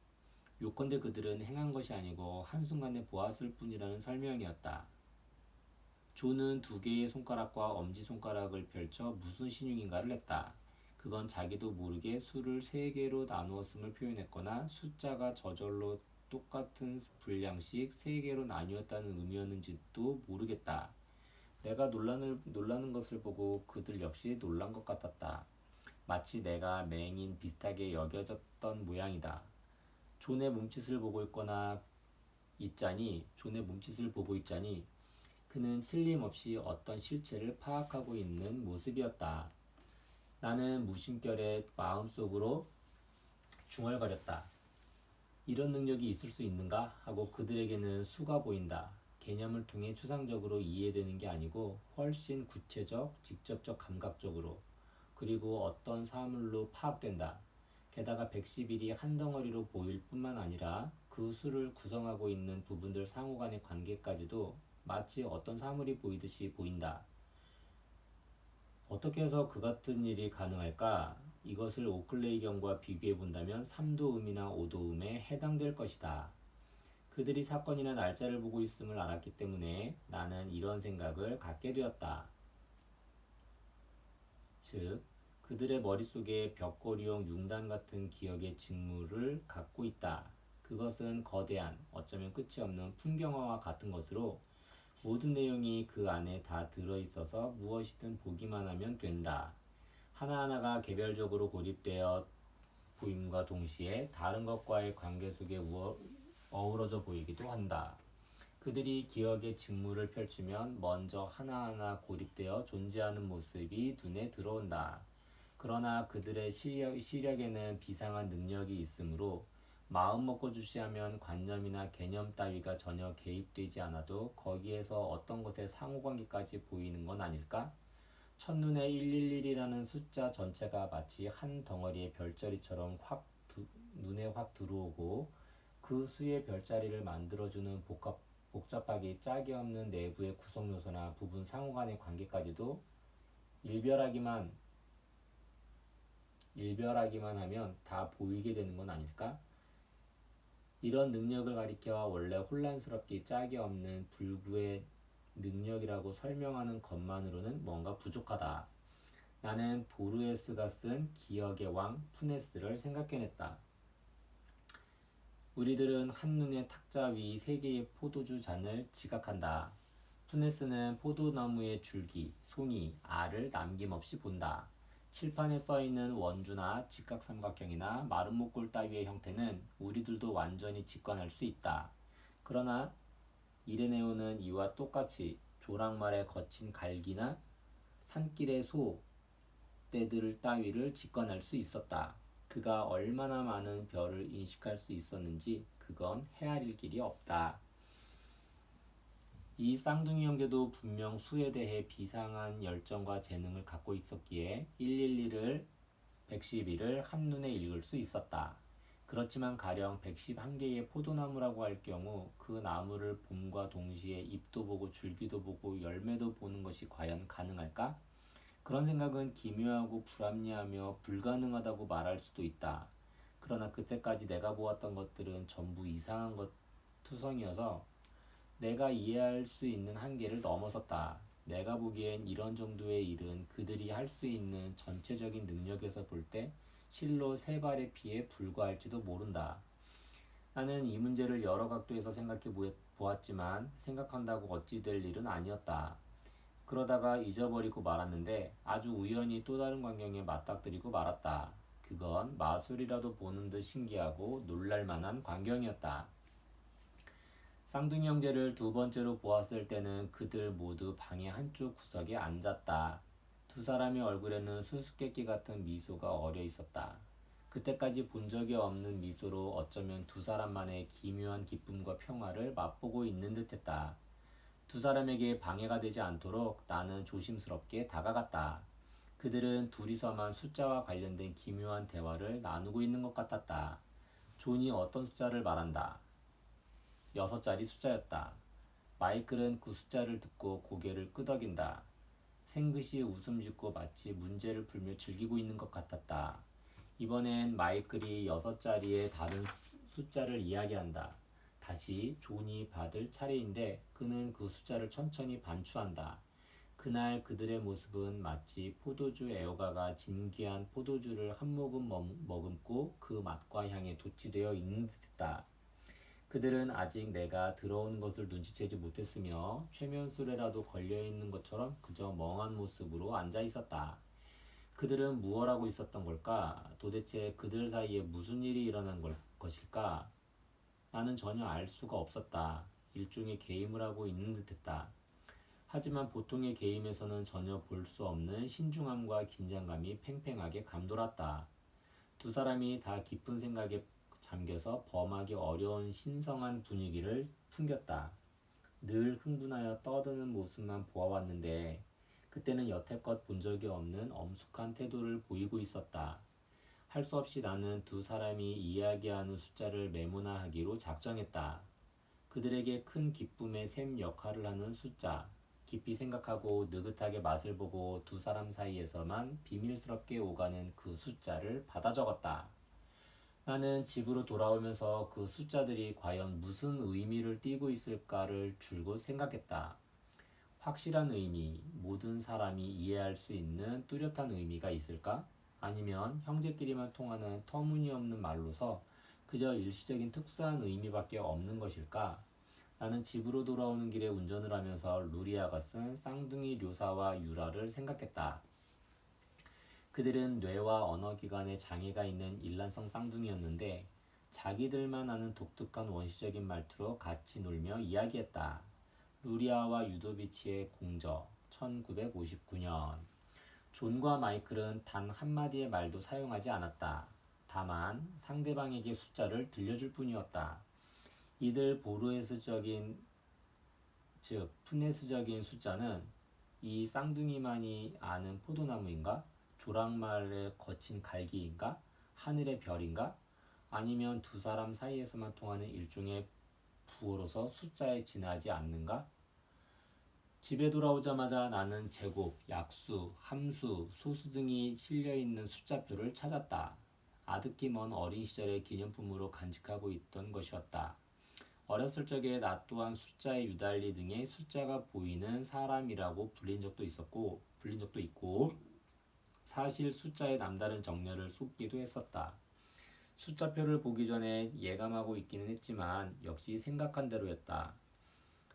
요컨대 그들은 행한 것이 아니고 한순간에 보았을 뿐이라는 설명이었다. 존은 2개의 손가락과 엄지손가락을 펼쳐 무슨 신용인가를 했다. 그건 자기도 모르게 수를 3개로 나누었음을 표현했거나 숫자가 저절로 똑같은 분량씩 3개로 나뉘었다는 의미였는지도 모르겠다. 내가 놀라는 것을 보고 그들 역시 놀란 것 같았다. 마치 내가 맹인 비슷하게 여겨졌던 모양이다. 존의 몸짓을 보고 있자니 그는 틀림없이 어떤 실체를 파악하고 있는 모습이었다. 나는 무심결에 마음속으로 중얼거렸다. 이런 능력이 있을 수 있는가? 하고 그들에게는 수가 보인다. 개념을 통해 추상적으로 이해되는 게 아니고 훨씬 구체적, 직접적 감각적으로 그리고 어떤 사물로 파악된다. 게다가 111이 한 덩어리로 보일 뿐만 아니라 그 수를 구성하고 있는 부분들 상호 간의 관계까지도 마치 어떤 사물이 보이듯이 보인다. 어떻게 해서 그 같은 일이 가능할까? 이것을 오클레이 경과 비교해 본다면 3도음이나 5도음에 해당될 것이다. 그들이 사건이나 날짜를 보고 있음을 알았기 때문에 나는 이런 생각을 갖게 되었다. 즉, 그들의 머릿속에 벽걸이용 융단 같은 기억의 직무를 갖고 있다. 그것은 거대한, 어쩌면 끝이 없는 풍경화와 같은 것으로 모든 내용이 그 안에 다 들어있어서 무엇이든 보기만 하면 된다. 하나하나가 개별적으로 고립되어 보임과 동시에 다른 것과의 관계 속에 어우러져 보이기도 한다. 그들이 기억의 직무를 펼치면 먼저 하나하나 고립되어 존재하는 모습이 눈에 들어온다. 그러나 그들의 시력에는 비상한 능력이 있으므로 마음 먹고 주시하면 관념이나 개념 따위가 전혀 개입되지 않아도 거기에서 어떤 것의 상호관계까지 보이는 건 아닐까? 첫눈에 111이라는 숫자 전체가 마치 한 덩어리의 별자리처럼 눈에 확 들어오고 그 수의 별자리를 만들어주는 복잡하기 짝이 없는 내부의 구성 요소나 부분 상호간의 관계까지도 일별하기만 하면 다 보이게 되는 건 아닐까? 이런 능력을 가리켜 원래 혼란스럽기 짝이 없는 불구의 능력이라고 설명하는 것만으로는 뭔가 부족하다. 나는 보르헤스가 쓴 기억의 왕 푸네스를 생각해냈다. 우리들은 한눈에 탁자 위 3개의 포도주 잔을 지각한다. 푸네스는 포도나무의 줄기, 송이, 알을 남김없이 본다. 칠판에 써있는 원주나 직각삼각형이나 마른 목골 따위의 형태는 우리들도 완전히 직관할 수 있다. 그러나 이레네오는 이와 똑같이 조랑말의 거친 갈기나 산길의 떼들 따위를 직관할 수 있었다. 그가 얼마나 많은 별을 인식할 수 있었는지 그건 헤아릴 길이 없다. 이 쌍둥이 형제도 분명 수에 대해 비상한 열정과 재능을 갖고 있었기에 111을 한눈에 읽을 수 있었다. 그렇지만 가령 111개의 포도나무라고 할 경우 그 나무를 봄과 동시에 잎도 보고 줄기도 보고 열매도 보는 것이 과연 가능할까? 그런 생각은 기묘하고 불합리하며 불가능하다고 말할 수도 있다. 그러나 그때까지 내가 보았던 것들은 전부 이상한 투성이어서 내가 이해할 수 있는 한계를 넘어섰다. 내가 보기엔 이런 정도의 일은 그들이 할 수 있는 전체적인 능력에서 볼 때 실로 3발의 피에 불과할지도 모른다. 나는 이 문제를 여러 각도에서 생각해 보았지만 생각한다고 어찌 될 일은 아니었다. 그러다가 잊어버리고 말았는데 아주 우연히 또 다른 광경에 맞닥뜨리고 말았다. 그건 마술이라도 보는 듯 신기하고 놀랄만한 광경이었다. 쌍둥이 형제를 2번째로 보았을 때는 그들 모두 방의 한쪽 구석에 앉았다. 2사람의 얼굴에는 수수께끼 같은 미소가 어려 있었다. 그때까지 본 적이 없는 미소로 어쩌면 2사람만의 기묘한 기쁨과 평화를 맛보고 있는 듯했다. 2사람에게 방해가 되지 않도록 나는 조심스럽게 다가갔다. 그들은 둘이서만 숫자와 관련된 기묘한 대화를 나누고 있는 것 같았다. 존이 어떤 숫자를 말한다. 6자리 숫자였다. 마이클은 그 숫자를 듣고 고개를 끄덕인다. 생긋이 웃음 짓고 마치 문제를 풀며 즐기고 있는 것 같았다. 이번엔 마이클이 6자리의 다른 숫자를 이야기한다. 다시 존이 받을 차례인데 그는 그 숫자를 천천히 반추한다. 그날 그들의 모습은 마치 포도주 애호가가 진귀한 포도주를 한 모금 머금고 그 맛과 향에 도취되어 있는 듯했다. 그들은 아직 내가 들어오는 것을 눈치채지 못했으며 최면술에라도 걸려있는 것처럼 그저 멍한 모습으로 앉아 있었다. 그들은 무엇 하고 있었던 걸까? 도대체 그들 사이에 무슨 일이 일어난 것일까? 나는 전혀 알 수가 없었다. 일종의 게임을 하고 있는 듯했다. 하지만 보통의 게임에서는 전혀 볼 수 없는 신중함과 긴장감이 팽팽하게 감돌았다. 두 사람이 다 깊은 생각에 잠겨서 범하기 어려운 신성한 분위기를 풍겼다. 늘 흥분하여 떠드는 모습만 보아왔는데 그때는 여태껏 본 적이 없는 엄숙한 태도를 보이고 있었다. 할 수 없이 나는 두 사람이 이야기하는 숫자를 메모나 하기로 작정했다. 그들에게 큰 기쁨의 셈 역할을 하는 숫자. 깊이 생각하고 느긋하게 맛을 보고 두 사람 사이에서만 비밀스럽게 오가는 그 숫자를 받아 적었다. 나는 집으로 돌아오면서 그 숫자들이 과연 무슨 의미를 띠고 있을까를 줄곧 생각했다. 확실한 의미, 모든 사람이 이해할 수 있는 뚜렷한 의미가 있을까? 아니면 형제끼리만 통하는 터무니없는 말로서 그저 일시적인 특수한 의미밖에 없는 것일까? 나는 집으로 돌아오는 길에 운전을 하면서 루리아가 쓴 쌍둥이 료사와 유라를 생각했다. 그들은 뇌와 언어기관에 장애가 있는 일란성 쌍둥이였는데 자기들만 아는 독특한 원시적인 말투로 같이 놀며 이야기했다. 루리아와 유도비치의 공저 1959년. 존과 마이클은 단 한마디의 말도 사용하지 않았다. 다만 상대방에게 숫자를 들려줄 뿐이었다. 이들 보르헤스적인 즉 푸네스적인 숫자는 이 쌍둥이만이 아는 포도나무인가? 조랑말의 거친 갈기인가? 하늘의 별인가? 아니면 두 사람 사이에서만 통하는 일종의 부호로서 숫자에 지나지 않는가? 집에 돌아오자마자 나는 제곱, 약수, 함수, 소수 등이 실려있는 숫자표를 찾았다. 아득히 먼 어린 시절의 기념품으로 간직하고 있던 것이었다. 어렸을 적에 나 또한 숫자의 유달리 등의 숫자가 보이는 사람이라고 불린 적도 있고 사실 숫자의 남다른 정열을 쏟기도 했었다. 숫자표를 보기 전에 예감하고 있기는 했지만 역시 생각한 대로였다.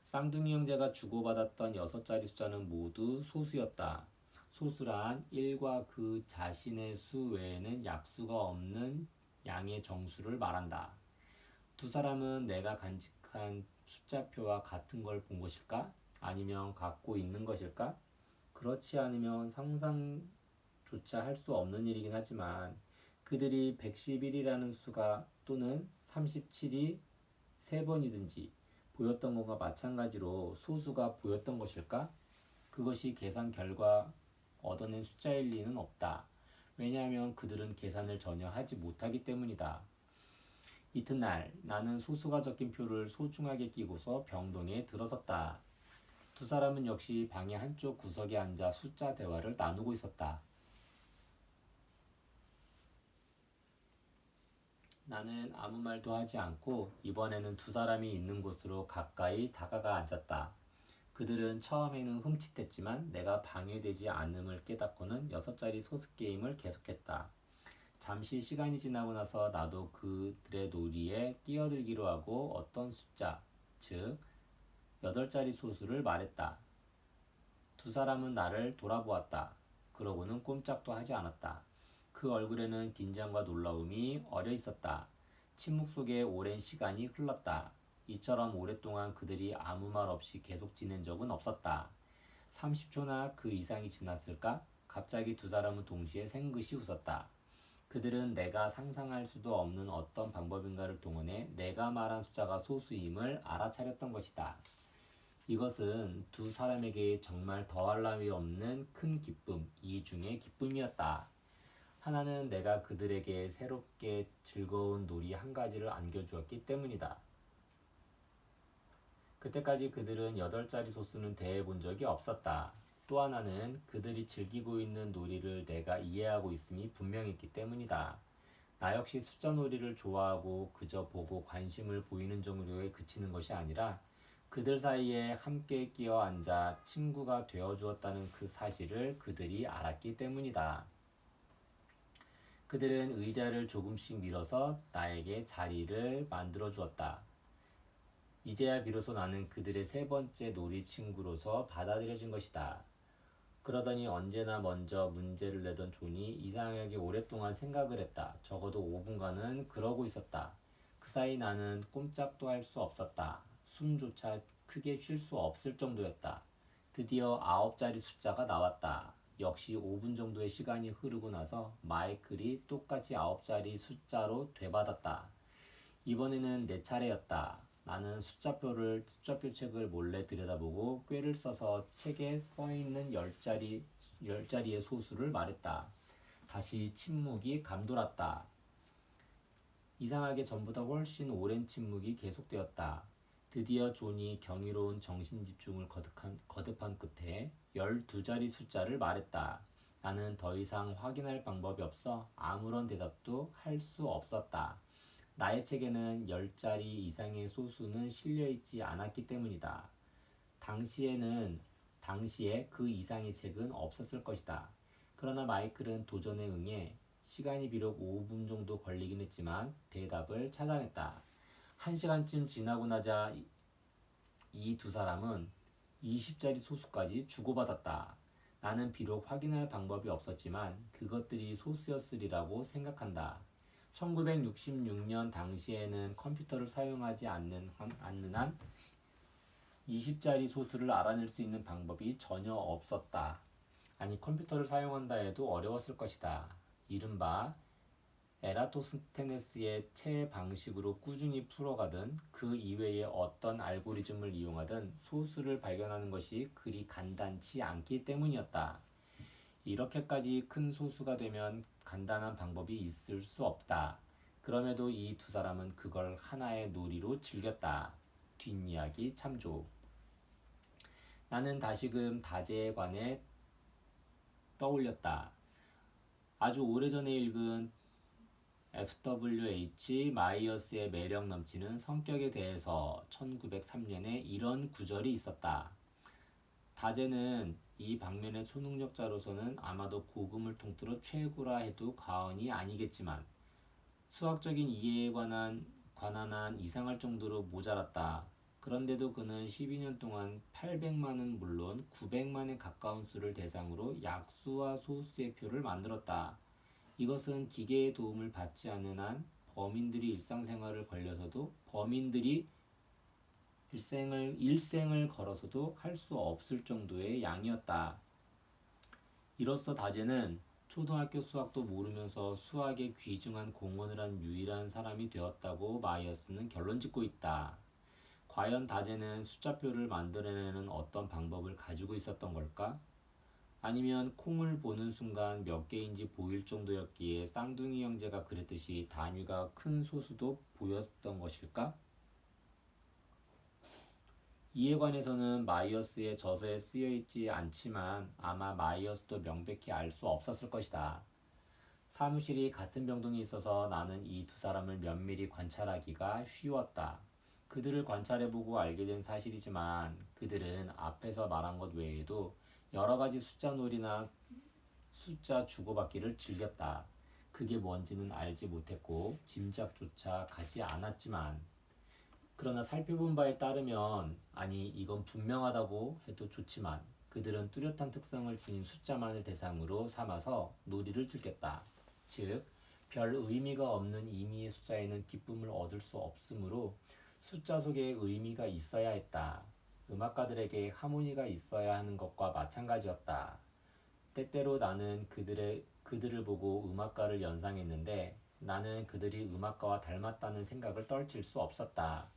쌍둥이 형제가 주고받았던 6자리 숫자는 모두 소수였다. 소수란 1과 그 자신의 수 외에는 약수가 없는 양의 정수를 말한다. 두 사람은 내가 간직한 숫자표와 같은 걸 본 것일까? 아니면 갖고 있는 것일까? 그렇지 않으면 상상조차 할 수 없는 일이긴 하지만 그들이 111이라는 수가 또는 37이 3번이든지 보였던 것과 마찬가지로 소수가 보였던 것일까? 그것이 계산 결과 얻어낸 숫자일 리는 없다. 왜냐하면 그들은 계산을 전혀 하지 못하기 때문이다. 이튿날 나는 소수가 적힌 표를 소중하게 끼고서 병동에 들어섰다. 두 사람은 역시 방의 한쪽 구석에 앉아 숫자 대화를 나누고 있었다. 나는 아무 말도 하지 않고 이번에는 두 사람이 있는 곳으로 가까이 다가가 앉았다. 그들은 처음에는 흠칫했지만 내가 방해되지 않음을 깨닫고는 6자리 소수 게임을 계속했다. 잠시 시간이 지나고 나서 나도 그들의 놀이에 끼어들기로 하고 어떤 숫자, 즉 8자리 소수를 말했다. 두 사람은 나를 돌아보았다. 그러고는 꼼짝도 하지 않았다. 그 얼굴에는 긴장과 놀라움이 어려 있었다. 침묵 속에 오랜 시간이 흘렀다. 이처럼 오랫동안 그들이 아무 말 없이 계속 지낸 적은 없었다. 30초나 그 이상이 지났을까? 갑자기 두 사람은 동시에 생긋이 웃었다. 그들은 내가 상상할 수도 없는 어떤 방법인가를 동원해 내가 말한 숫자가 소수임을 알아차렸던 것이다. 이것은 두 사람에게 정말 더할 나위 없는 큰 기쁨, 이중의 기쁨이었다. 하나는 내가 그들에게 새롭게 즐거운 놀이 한 가지를 안겨주었기 때문이다. 그때까지 그들은 8자리 소수는 대해본 적이 없었다. 또 하나는 그들이 즐기고 있는 놀이를 내가 이해하고 있음이 분명했기 때문이다. 나 역시 숫자 놀이를 좋아하고 그저 보고 관심을 보이는 정도에 그치는 것이 아니라 그들 사이에 함께 끼어 앉아 친구가 되어 주었다는 그 사실을 그들이 알았기 때문이다. 그들은 의자를 조금씩 밀어서 나에게 자리를 만들어 주었다. 이제야 비로소 나는 그들의 세 번째 놀이 친구로서 받아들여진 것이다. 그러더니 언제나 먼저 문제를 내던 존이 이상하게 오랫동안 생각을 했다. 적어도 5분간은 그러고 있었다. 그 사이 나는 꼼짝도 할 수 없었다. 숨조차 크게 쉴 수 없을 정도였다. 드디어 9자리 숫자가 나왔다. 역시 5분 정도의 시간이 흐르고 나서 마이클이 똑같이 9자리 숫자로 되받았다. 이번에는 내 차례였다. 나는 숫자표 책을 몰래 들여다보고 꾀를 써서 책에 써있는 10자리의 소수를 말했다. 다시 침묵이 감돌았다. 이상하게 전보다 훨씬 오랜 침묵이 계속되었다. 드디어 존이 경이로운 정신집중을 거듭한 끝에 12자리 숫자를 말했다. 나는 더 이상 확인할 방법이 없어 아무런 대답도 할 수 없었다. 나의 책에는 10자리 이상의 소수는 실려있지 않았기 때문이다. 당시에 그 이상의 책은 없었을 것이다. 그러나 마이클은 도전에 응해 시간이 비록 5분 정도 걸리긴 했지만 대답을 찾아냈다. 1시간쯤 지나고 나자 이 두 사람은 20자리 소수까지 주고받았다. 나는 비록 확인할 방법이 없었지만 그것들이 소수였으리라고 생각한다. 1966년 당시에는 컴퓨터를 사용하지 않는 한 20자리 소수를 알아낼 수 있는 방법이 전혀 없었다. 아니 컴퓨터를 사용한다 해도 어려웠을 것이다. 이른바 에라토스테네스의 체 방식으로 꾸준히 풀어가든 그 이외의 어떤 알고리즘을 이용하든 소수를 발견하는 것이 그리 간단치 않기 때문이었다. 이렇게까지 큰 소수가 되면 간단한 방법이 있을 수 없다. 그럼에도 이 두 사람은 그걸 하나의 놀이로 즐겼다. 뒷이야기 참조. 나는 다시금 다재에 관해 떠올렸다. 아주 오래전에 읽은 F.W.H. 마이어스의 매력 넘치는 성격에 대해서 1903년에 이런 구절이 있었다. 다재는 이 방면의 초능력자로서는 아마도 복음을 통틀어 최고라 해도 과언이 아니겠지만 수학적인 이해에 관한 이상할 정도로 모자랐다. 그런데도 그는 12년 동안 800만은 물론 900만에 가까운 수를 대상으로 약수와 소수의 표를 만들었다. 이것은 기계의 도움을 받지 않는 한 범인들이 일상생활을 걸려서도 범인들이 일생을 걸어서도 할 수 없을 정도의 양이었다. 이로써 다재는 초등학교 수학도 모르면서 수학에 귀중한 공헌을 한 유일한 사람이 되었다고 마이어스는 결론짓고 있다. 과연 다재는 숫자표를 만들어내는 어떤 방법을 가지고 있었던 걸까? 아니면 콩을 보는 순간 몇 개인지 보일 정도였기에 쌍둥이 형제가 그랬듯이 단위가 큰 소수도 보였던 것일까? 이에 관해서는 마이어스의 저서에 쓰여있지 않지만 아마 마이어스도 명백히 알 수 없었을 것이다. 사무실이 같은 병동에 있어서 나는 이 두 사람을 면밀히 관찰하기가 쉬웠다. 그들을 관찰해보고 알게 된 사실이지만 그들은 앞에서 말한 것 외에도 여러 가지 숫자 놀이나 숫자 주고받기를 즐겼다. 그게 뭔지는 알지 못했고 짐작조차 가지 않았지만 그러나 살펴본 바에 따르면 아니 이건 분명하다고 해도 좋지만 그들은 뚜렷한 특성을 지닌 숫자만을 대상으로 삼아서 놀이를 즐겼다. 즉, 별 의미가 없는 임의의 숫자에는 기쁨을 얻을 수 없으므로 숫자 속에 의미가 있어야 했다. 음악가들에게 하모니가 있어야 하는 것과 마찬가지였다. 때때로 나는 그들을 보고 음악가를 연상했는데 나는 그들이 음악가와 닮았다는 생각을 떨칠 수 없었다.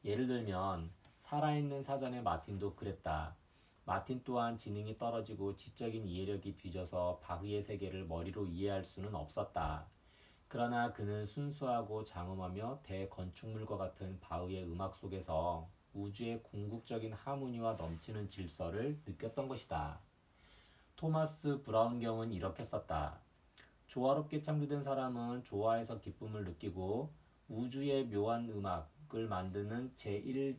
예를 들면 살아있는 사전의 마틴도 그랬다. 마틴 또한 지능이 떨어지고 지적인 이해력이 뒤져서 바흐의 세계를 머리로 이해할 수는 없었다. 그러나 그는 순수하고 장엄하며 대건축물과 같은 바흐의 음악 속에서 우주의 궁극적인 하모니와 넘치는 질서를 느꼈던 것이다. 토마스 브라운경은 이렇게 썼다. 조화롭게 창조된 사람은 조화에서 기쁨을 느끼고 우주의 묘한 음악을 만드는 제1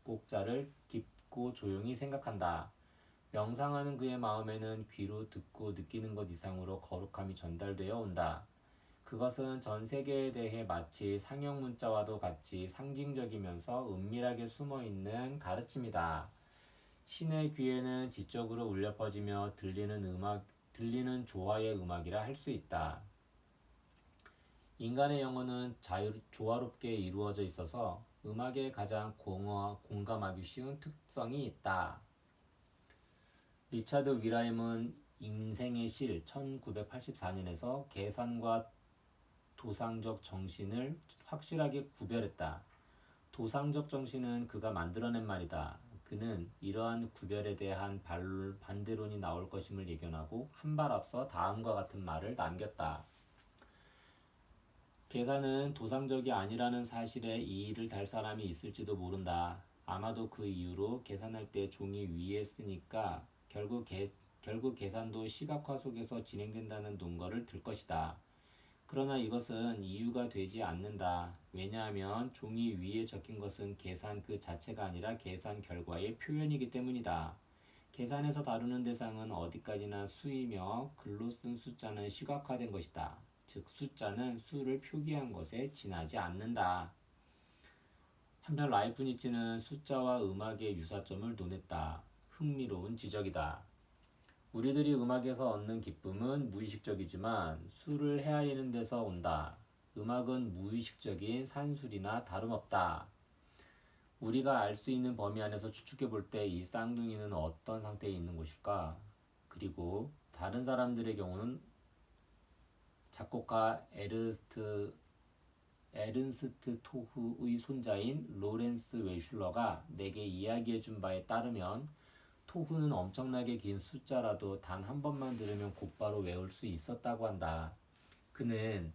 작곡자를 깊고 조용히 생각한다. 명상하는 그의 마음에는 귀로 듣고 느끼는 것 이상으로 거룩함이 전달되어 온다. 그것은 전 세계에 대해 마치 상형 문자와도 같이 상징적이면서 은밀하게 숨어 있는 가르침이다. 신의 귀에는 지적으로 울려 퍼지며 들리는 조화의 음악이라 할 수 있다. 인간의 영혼은 조화롭게 이루어져 있어서 음악에 가장 공감하기 쉬운 특성이 있다. 리차드 위라임은 인생의 실 1984년에서 계산과 도상적 정신을 확실하게 구별했다. 도상적 정신은 그가 만들어낸 말이다. 그는 이러한 구별에 대한 반대론이 나올 것임을 예견하고 한 발 앞서 다음과 같은 말을 남겼다. 계산은 도상적이 아니라는 사실에 이의를 달 사람이 있을지도 모른다. 아마도 그 이유로 계산할 때 종이 위에 쓰니까 결국 계산도 시각화 속에서 진행된다는 논거를 들 것이다. 그러나 이것은 이유가 되지 않는다. 왜냐하면 종이 위에 적힌 것은 계산 그 자체가 아니라 계산 결과의 표현이기 때문이다. 계산에서 다루는 대상은 어디까지나 수이며 글로 쓴 숫자는 시각화된 것이다. 즉 숫자는 수를 표기한 것에 지나지 않는다. 한편 라이프니츠는 숫자와 음악의 유사점을 논했다. 흥미로운 지적이다. 우리들이 음악에서 얻는 기쁨은 무의식적이지만 수를 헤아리는 데서 온다. 음악은 무의식적인 산술이나 다름없다. 우리가 알 수 있는 범위 안에서 추측해 볼 때 이 쌍둥이는 어떤 상태에 있는 것일까? 그리고 다른 사람들의 경우는 작곡가 에른스트 토흐의 손자인 로렌스 웨슐러가 내게 이야기해 준 바에 따르면 토흐는 엄청나게 긴 숫자라도 단 한 번만 들으면 곧바로 외울 수 있었다고 한다. 그는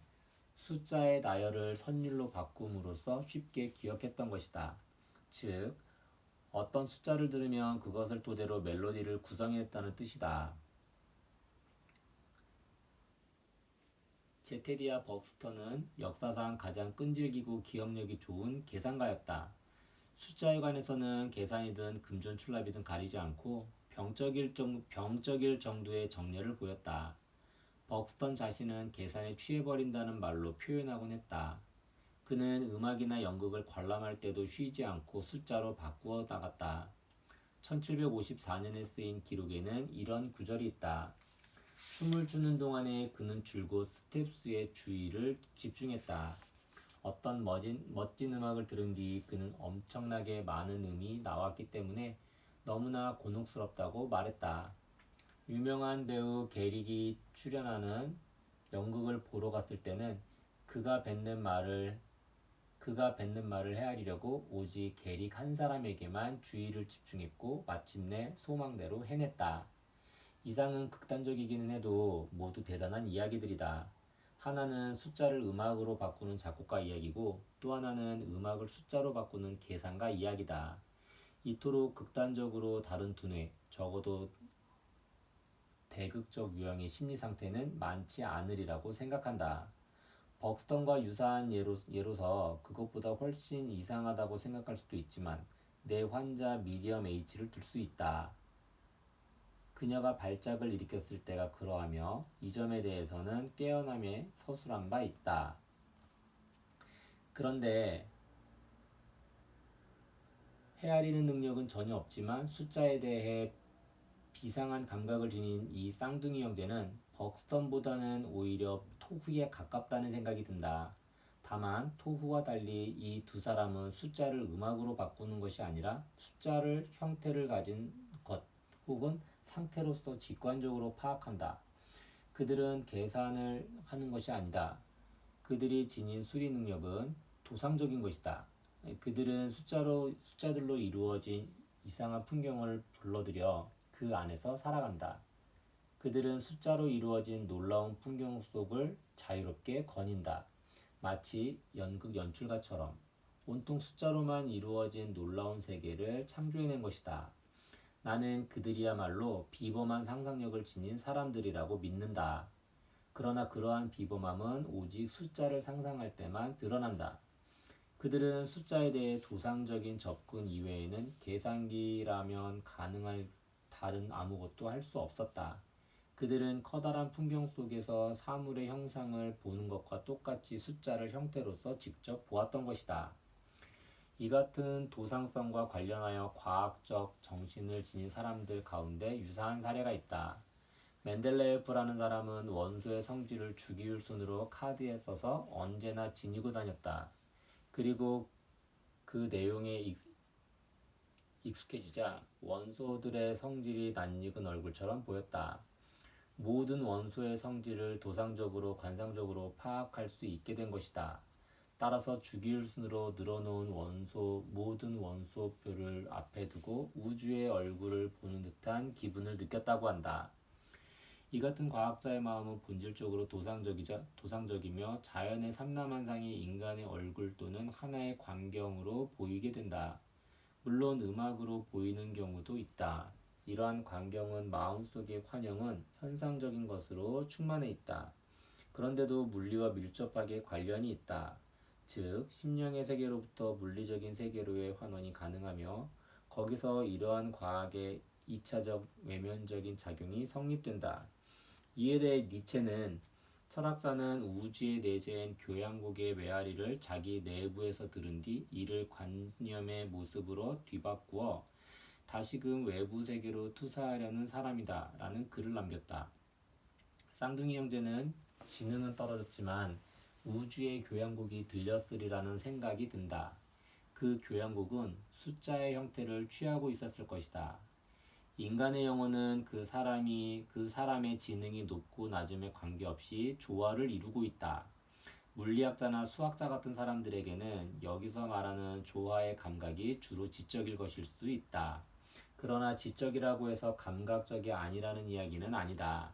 숫자의 나열을 선율로 바꿈으로써 쉽게 기억했던 것이다. 즉, 어떤 숫자를 들으면 그것을 토대로 멜로디를 구성했다는 뜻이다. 제테리아 벅스터는 역사상 가장 끈질기고 기억력이 좋은 계산가였다. 숫자에 관해서는 계산이든 금전출납이든 가리지 않고 병적일 정도의 정렬을 보였다. 벅스턴 자신은 계산에 취해버린다는 말로 표현하곤 했다. 그는 음악이나 연극을 관람할 때도 쉬지 않고 숫자로 바꾸어 나갔다. 1754년에 쓰인 기록에는 이런 구절이 있다. 춤을 추는 동안에 그는 줄곧 스텝수의 주의를 집중했다. 어떤 멋진 음악을 들은 뒤 그는 엄청나게 많은 음이 나왔기 때문에 너무나 곤혹스럽다고 말했다. 유명한 배우 게릭이 출연하는 연극을 보러 갔을 때는 그가 뱉는 말을 헤아리려고 오직 게릭 한 사람에게만 주의를 집중했고 마침내 소망대로 해냈다. 이상은 극단적이기는 해도 모두 대단한 이야기들이다. 하나는 숫자를 음악으로 바꾸는 작곡가 이야기고 또 하나는 음악을 숫자로 바꾸는 계산가 이야기다. 이토록 극단적으로 다른 두뇌, 적어도 대극적 유형의 심리 상태는 많지 않으리라고 생각한다. 벅스턴과 유사한 예로서 그것보다 훨씬 이상하다고 생각할 수도 있지만 내 환자 미디엄 H를 들 수 있다. 그녀가 발작을 일으켰을 때가 그러하며 이 점에 대해서는 깨어남에 서술한 바 있다. 그런데 헤아리는 능력은 전혀 없지만 숫자에 대해 비상한 감각을 지닌 이 쌍둥이 형제는 벅스턴보다는 오히려 토후에 가깝다는 생각이 든다. 다만 토후와 달리 이 두 사람은 숫자를 음악으로 바꾸는 것이 아니라 숫자를 형태를 가진 것 혹은 상태로서 직관적으로 파악한다. 그들은 계산을 하는 것이 아니다. 그들이 지닌 수리 능력은 도상적인 것이다. 그들은 숫자들로 이루어진 이상한 풍경을 불러들여 그 안에서 살아간다. 그들은 숫자로 이루어진 놀라운 풍경 속을 자유롭게 거닌다. 마치 연극 연출가처럼 온통 숫자로만 이루어진 놀라운 세계를 창조해낸 것이다. 나는 그들이야말로 비범한 상상력을 지닌 사람들이라고 믿는다. 그러나 그러한 비범함은 오직 숫자를 상상할 때만 드러난다. 그들은 숫자에 대해 도상적인 접근 이외에는 계산기라면 가능할 다른 아무것도 할 수 없었다. 그들은 커다란 풍경 속에서 사물의 형상을 보는 것과 똑같이 숫자를 형태로서 직접 보았던 것이다. 이 같은 도상성과 관련하여 과학적 정신을 지닌 사람들 가운데 유사한 사례가 있다. 멘델레예프라는 사람은 원소의 성질을 주기율 순으로 카드에 써서 언제나 지니고 다녔다. 그리고 그 내용에 익숙해지자 원소들의 성질이 낯익은 얼굴처럼 보였다. 모든 원소의 성질을 도상적으로 관상적으로 파악할 수 있게 된 것이다. 따라서 주기율 순으로 늘어놓은 모든 원소표를 앞에 두고 우주의 얼굴을 보는 듯한 기분을 느꼈다고 한다. 이 같은 과학자의 마음은 본질적으로 도상적이며 자연의 삼라만상이 인간의 얼굴 또는 하나의 광경으로 보이게 된다. 물론 음악으로 보이는 경우도 있다. 이러한 광경은 마음속의 환영은 현상적인 것으로 충만해 있다. 그런데도 물리와 밀접하게 관련이 있다. 즉, 심령의 세계로부터 물리적인 세계로의 환원이 가능하며 거기서 이러한 과학의 2차적 외면적인 작용이 성립된다. 이에 대해 니체는 철학자는 우주에 내재한 교양곡의 메아리를 자기 내부에서 들은 뒤 이를 관념의 모습으로 뒤바꾸어 다시금 외부 세계로 투사하려는 사람이다 라는 글을 남겼다. 쌍둥이 형제는 지능은 떨어졌지만 우주의 교양곡이 들렸으리라는 생각이 든다. 그 교양곡은 숫자의 형태를 취하고 있었을 것이다. 인간의 영혼은 그 사람의 지능이 높고 낮음에 관계없이 조화를 이루고 있다. 물리학자나 수학자 같은 사람들에게는 여기서 말하는 조화의 감각이 주로 지적일 것일 수 있다. 그러나 지적이라고 해서 감각적이 아니라는 이야기는 아니다.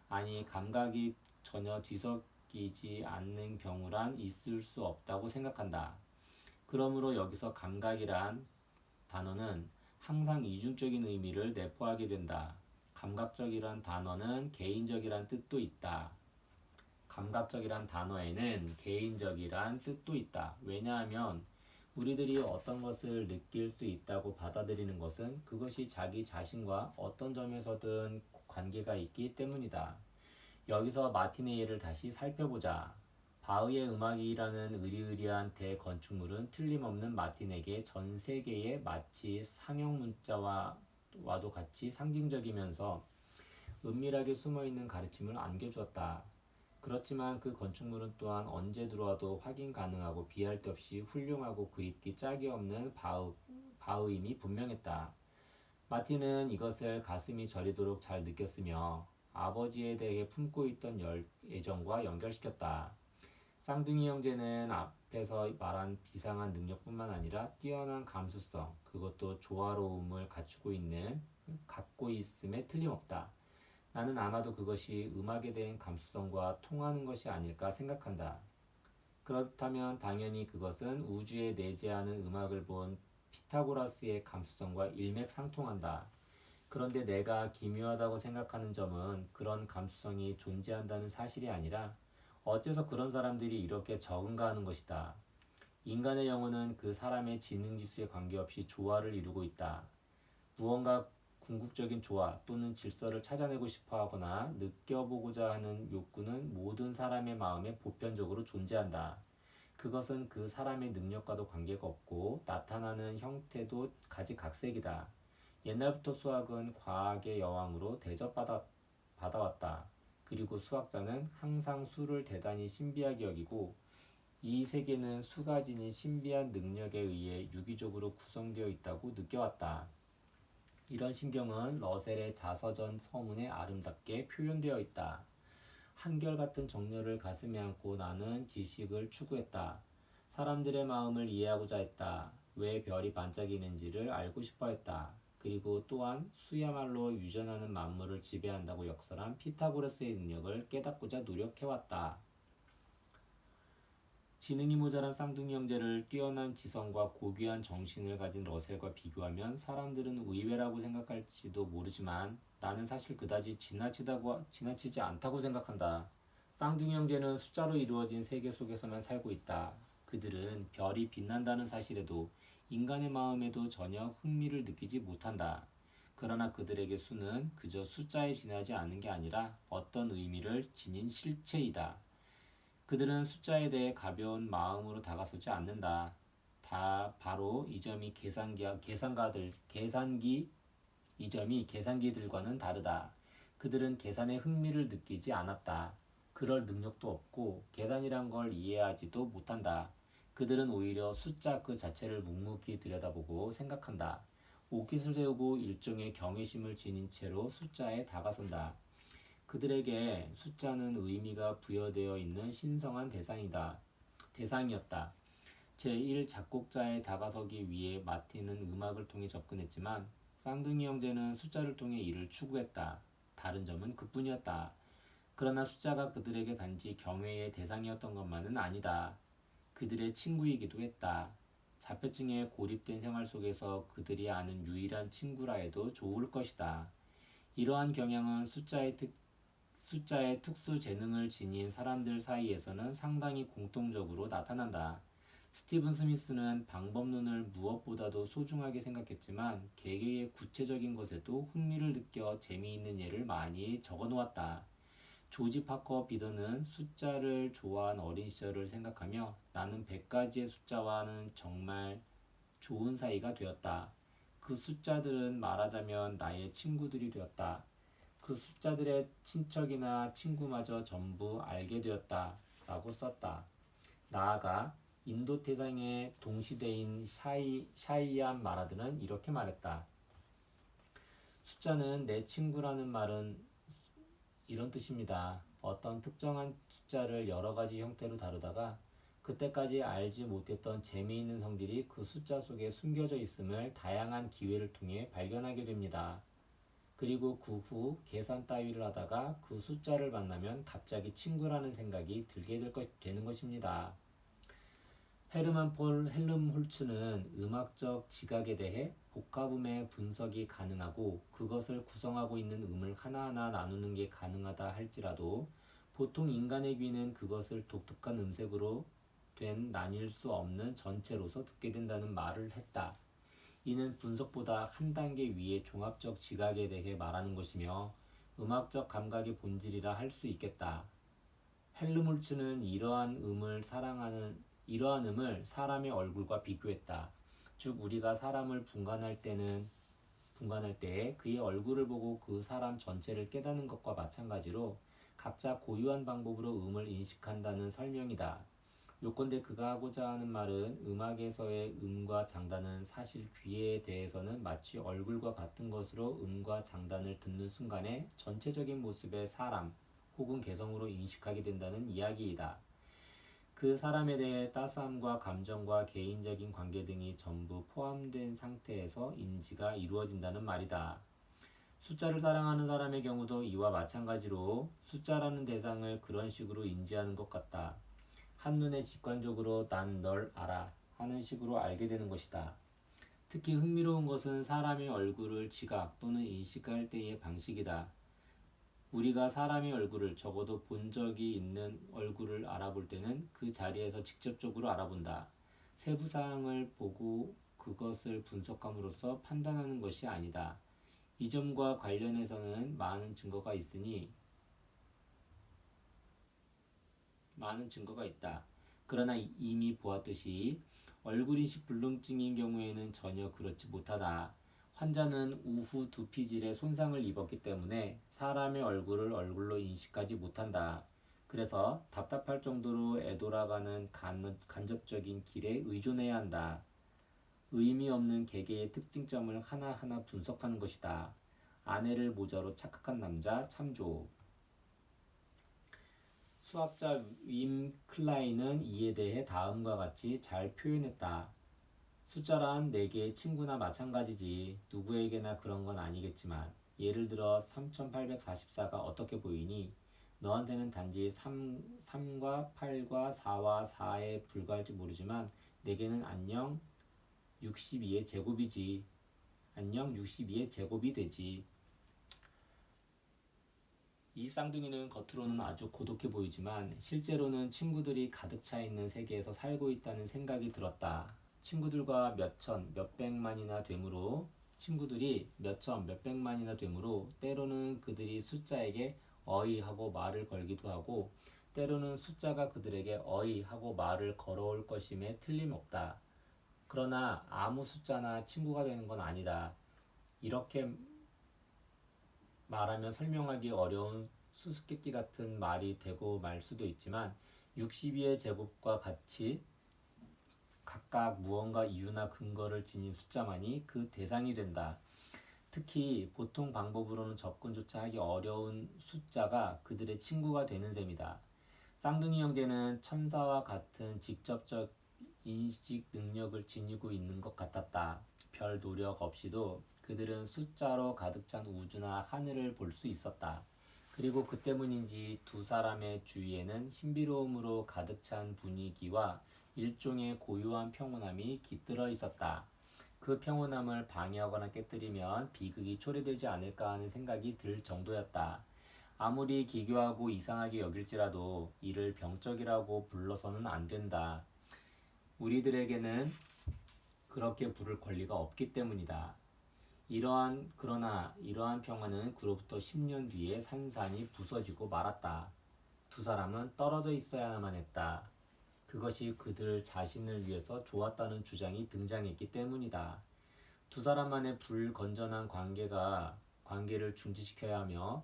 아니, 감각이 전혀 뒤섞이지 않는 경우란 있을 수 없다고 생각한다. 그러므로 여기서 감각이란 단어는 항상 이중적인 의미를 내포하게 된다. 감각적이란 단어는 개인적이란 뜻도 있다. 감각적이란 단어에는 개인적이란 뜻도 있다. 왜냐하면 우리들이 어떤 것을 느낄 수 있다고 받아들이는 것은 그것이 자기 자신과 어떤 점에서든 관계가 있기 때문이다. 여기서 마틴의 예를 다시 살펴보자. 바흐의 음악이라는 의리의리한 대건축물은 틀림없는 마틴에게 전 세계에 마치 상형 문자와도 같이 상징적이면서 은밀하게 숨어있는 가르침을 안겨주었다. 그렇지만 그 건축물은 또한 언제 들어와도 확인 가능하고 비할 데 없이 훌륭하고 그립기 짝이 없는 바흐임이 분명했다. 마틴은 이것을 가슴이 저리도록 잘 느꼈으며 아버지에 대해 품고 있던 애정과 연결시켰다. 쌍둥이 형제는 앞에서 말한 비상한 능력뿐만 아니라 뛰어난 감수성, 그것도 조화로움을 갖고 있음에 틀림없다. 나는 아마도 그것이 음악에 대한 감수성과 통하는 것이 아닐까 생각한다. 그렇다면 당연히 그것은 우주에 내재하는 음악을 본 피타고라스의 감수성과 일맥상통한다. 그런데 내가 기묘하다고 생각하는 점은 그런 감수성이 존재한다는 사실이 아니라 어째서 그런 사람들이 이렇게 적은가 하는 것이다. 인간의 영혼은 그 사람의 지능지수에 관계없이 조화를 이루고 있다. 무언가 궁극적인 조화 또는 질서를 찾아내고 싶어 하거나 느껴보고자 하는 욕구는 모든 사람의 마음에 보편적으로 존재한다. 그것은 그 사람의 능력과도 관계가 없고 나타나는 형태도 가지각색이다. 옛날부터 수학은 과학의 여왕으로 대접받아왔다. 그리고 수학자는 항상 수를 대단히 신비하게 여기고 이 세계는 수가 지닌 신비한 능력에 의해 유기적으로 구성되어 있다고 느껴왔다. 이런 신경은 러셀의 자서전 서문에 아름답게 표현되어 있다. 한결같은 정열을 가슴에 안고 나는 지식을 추구했다. 사람들의 마음을 이해하고자 했다. 왜 별이 반짝이는지를 알고 싶어 했다. 그리고 또한 수야말로 유전하는 만물을 지배한다고 역설한 피타고라스의 능력을 깨닫고자 노력해왔다. 지능이 모자란 쌍둥이 형제를 뛰어난 지성과 고귀한 정신을 가진 러셀과 비교하면 사람들은 의외라고 생각할지도 모르지만 나는 사실 그다지 지나치지 않다고 생각한다. 쌍둥이 형제는 숫자로 이루어진 세계 속에서만 살고 있다. 그들은 별이 빛난다는 사실에도 인간의 마음에도 전혀 흥미를 느끼지 못한다. 그러나 그들에게 수는 그저 숫자에 지나지 않은 게 아니라 어떤 의미를 지닌 실체이다. 그들은 숫자에 대해 가벼운 마음으로 다가서지 않는다. 다 바로 이 점이 이 점이 계산기들과는 다르다. 그들은 계산에 흥미를 느끼지 않았다. 그럴 능력도 없고 계산이란 걸 이해하지도 못한다. 그들은 오히려 숫자 그 자체를 묵묵히 들여다보고 생각한다. 옷깃을 세우고 일종의 경외심을 지닌 채로 숫자에 다가선다. 그들에게 숫자는 의미가 부여되어 있는 신성한 대상이었다. 제1 작곡자에 다가서기 위해 마틴은 음악을 통해 접근했지만 쌍둥이 형제는 숫자를 통해 이를 추구했다. 다른 점은 그뿐이었다. 그러나 숫자가 그들에게 단지 경외의 대상이었던 것만은 아니다. 그들의 친구이기도 했다. 자폐증에 고립된 생활 속에서 그들이 아는 유일한 친구라 해도 좋을 것이다. 이러한 경향은 숫자의 특수 재능을 지닌 사람들 사이에서는 상당히 공통적으로 나타난다. 스티븐 스미스는 방법론을 무엇보다도 소중하게 생각했지만 개개의 구체적인 것에도 흥미를 느껴 재미있는 예를 많이 적어 놓았다. 조지 파커 비더는 숫자를 좋아한 어린 시절을 생각하며 나는 100가지의 숫자와는 정말 좋은 사이가 되었다. 그 숫자들은 말하자면 나의 친구들이 되었다. 그 숫자들의 친척이나 친구마저 전부 알게 되었다. 라고 썼다. 나아가 인도 태상의 동시대인 샤이안 마라드는 이렇게 말했다. 숫자는 내 친구라는 말은 이런 뜻입니다. 어떤 특정한 숫자를 여러 가지 형태로 다루다가 그때까지 알지 못했던 재미있는 성질이 그 숫자 속에 숨겨져 있음을 다양한 기회를 통해 발견하게 됩니다. 그리고 그 후 계산 따위를 하다가 그 숫자를 만나면 갑자기 친구라는 생각이 들게 되는 것입니다. 헤르만 폴 헬름홀츠는 음악적 지각에 대해 복합음의 분석이 가능하고 그것을 구성하고 있는 음을 하나하나 나누는 게 가능하다 할지라도 보통 인간의 귀는 그것을 독특한 음색으로 된 나뉠 수 없는 전체로서 듣게 된다는 말을 했다. 이는 분석보다 한 단계 위의 종합적 지각에 대해 말하는 것이며 음악적 감각의 본질이라 할 수 있겠다. 헬름홀츠는 이러한 음을 사람의 얼굴과 비교했다. 즉 우리가 사람을 분간할 때에 그의 얼굴을 보고 그 사람 전체를 깨닫는 것과 마찬가지로 각자 고유한 방법으로 음을 인식한다는 설명이다. 요컨대 그가 하고자 하는 말은 음악에서의 음과 장단은 사실 귀에 대해서는 마치 얼굴과 같은 것으로 음과 장단을 듣는 순간에 전체적인 모습의 사람 혹은 개성으로 인식하게 된다는 이야기이다. 그 사람에 대해 따스함과 감정과 개인적인 관계 등이 전부 포함된 상태에서 인지가 이루어진다는 말이다. 숫자를 사랑하는 사람의 경우도 이와 마찬가지로 숫자라는 대상을 그런 식으로 인지하는 것 같다. 한눈에 직관적으로 난 널 알아 하는 식으로 알게 되는 것이다. 특히 흥미로운 것은 사람의 얼굴을 지각 또는 인식할 때의 방식이다. 우리가 사람의 얼굴을 적어도 본 적이 있는 얼굴을 알아볼 때는 그 자리에서 직접적으로 알아본다. 세부 사항을 보고 그것을 분석함으로써 판단하는 것이 아니다. 이 점과 관련해서는 많은 증거가 있다. 그러나 이미 보았듯이 얼굴인식 불능증인 경우에는 전혀 그렇지 못하다. 환자는 우후 두피질에 손상을 입었기 때문에 사람의 얼굴을 얼굴로 인식하지 못한다. 그래서 답답할 정도로 애돌아가는 간접적인 길에 의존해야 한다. 의미 없는 개개의 특징점을 하나하나 분석하는 것이다. 아내를 모자로 착각한 남자 참조. 수학자 윈 클라인은 이에 대해 다음과 같이 잘 표현했다. 숫자란 네 개의 친구나 마찬가지지. 누구에게나 그런 건 아니겠지만 예를 들어 3844가 어떻게 보이니? 너한테는 단지 3과 8과 4와 4에 불과할지 모르지만 내게는 안녕 62의 제곱이지. 안녕 62의 제곱이 되지. 이 쌍둥이는 겉으로는 아주 고독해 보이지만 실제로는 친구들이 가득 차 있는 세계에서 살고 있다는 생각이 들었다. 친구들과 몇천, 몇백만이나 되므로 친구들이 몇천, 몇백만이나 되므로 때로는 그들이 숫자에게 어이 하고 말을 걸기도 하고 때로는 숫자가 그들에게 어이 하고 말을 걸어올 것임에 틀림없다. 그러나 아무 숫자나 친구가 되는 건 아니다. 이렇게 말하면 설명하기 어려운 수수께끼 같은 말이 되고 말 수도 있지만 62의 제곱과 같이 각각 무언가 이유나 근거를 지닌 숫자만이 그 대상이 된다. 특히 보통 방법으로는 접근조차 하기 어려운 숫자가 그들의 친구가 되는 셈이다. 쌍둥이 형제는 천사와 같은 직접적 인식 능력을 지니고 있는 것 같았다. 별 노력 없이도 그들은 숫자로 가득 찬 우주나 하늘을 볼 수 있었다. 그리고 그 때문인지 두 사람의 주위에는 신비로움으로 가득 찬 분위기와 일종의 고요한 평온함이 깃들어 있었다. 그 평온함을 방해하거나 깨뜨리면 비극이 초래되지 않을까 하는 생각이 들 정도였다. 아무리 기괴하고 이상하게 여길지라도 이를 병적이라고 불러서는 안 된다. 우리들에게는 그렇게 부를 권리가 없기 때문이다. 그러나 이러한 평화는 그로부터 10년 뒤에 산산이 부서지고 말았다. 두 사람은 떨어져 있어야만 했다. 그것이 그들 자신을 위해서 좋았다는 주장이 등장했기 때문이다. 두 사람만의 불건전한 관계를 중지시켜야 하며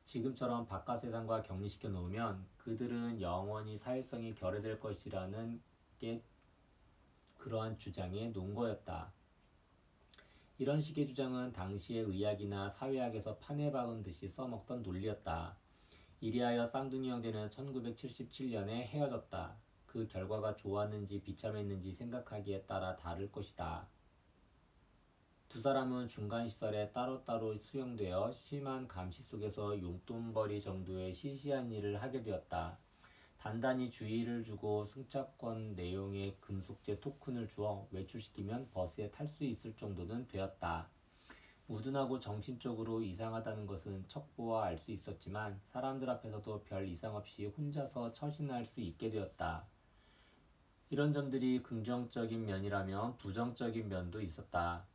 지금처럼 바깥 세상과 격리시켜 놓으면 그들은 영원히 사회성이 결여될 것이라는 게 그러한 주장의 논거였다. 이런 식의 주장은 당시의 의학이나 사회학에서 판에 박은 듯이 써먹던 논리였다. 이리하여 쌍둥이 형제는 1977년에 헤어졌다. 그 결과가 좋았는지 비참했는지 생각하기에 따라 다를 것이다. 두 사람은 중간시설에 따로따로 수용되어 심한 감시 속에서 용돈벌이 정도의 시시한 일을 하게 되었다. 단단히 주의를 주고 승차권 내용의 금속제 토큰을 주어 외출시키면 버스에 탈 수 있을 정도는 되었다. 우둔하고 정신적으로 이상하다는 것은 척보아 알 수 있었지만 사람들 앞에서도 별 이상 없이 혼자서 처신할 수 있게 되었다. 이런 점들이 긍정적인 면이라면 부정적인 면도 있었다.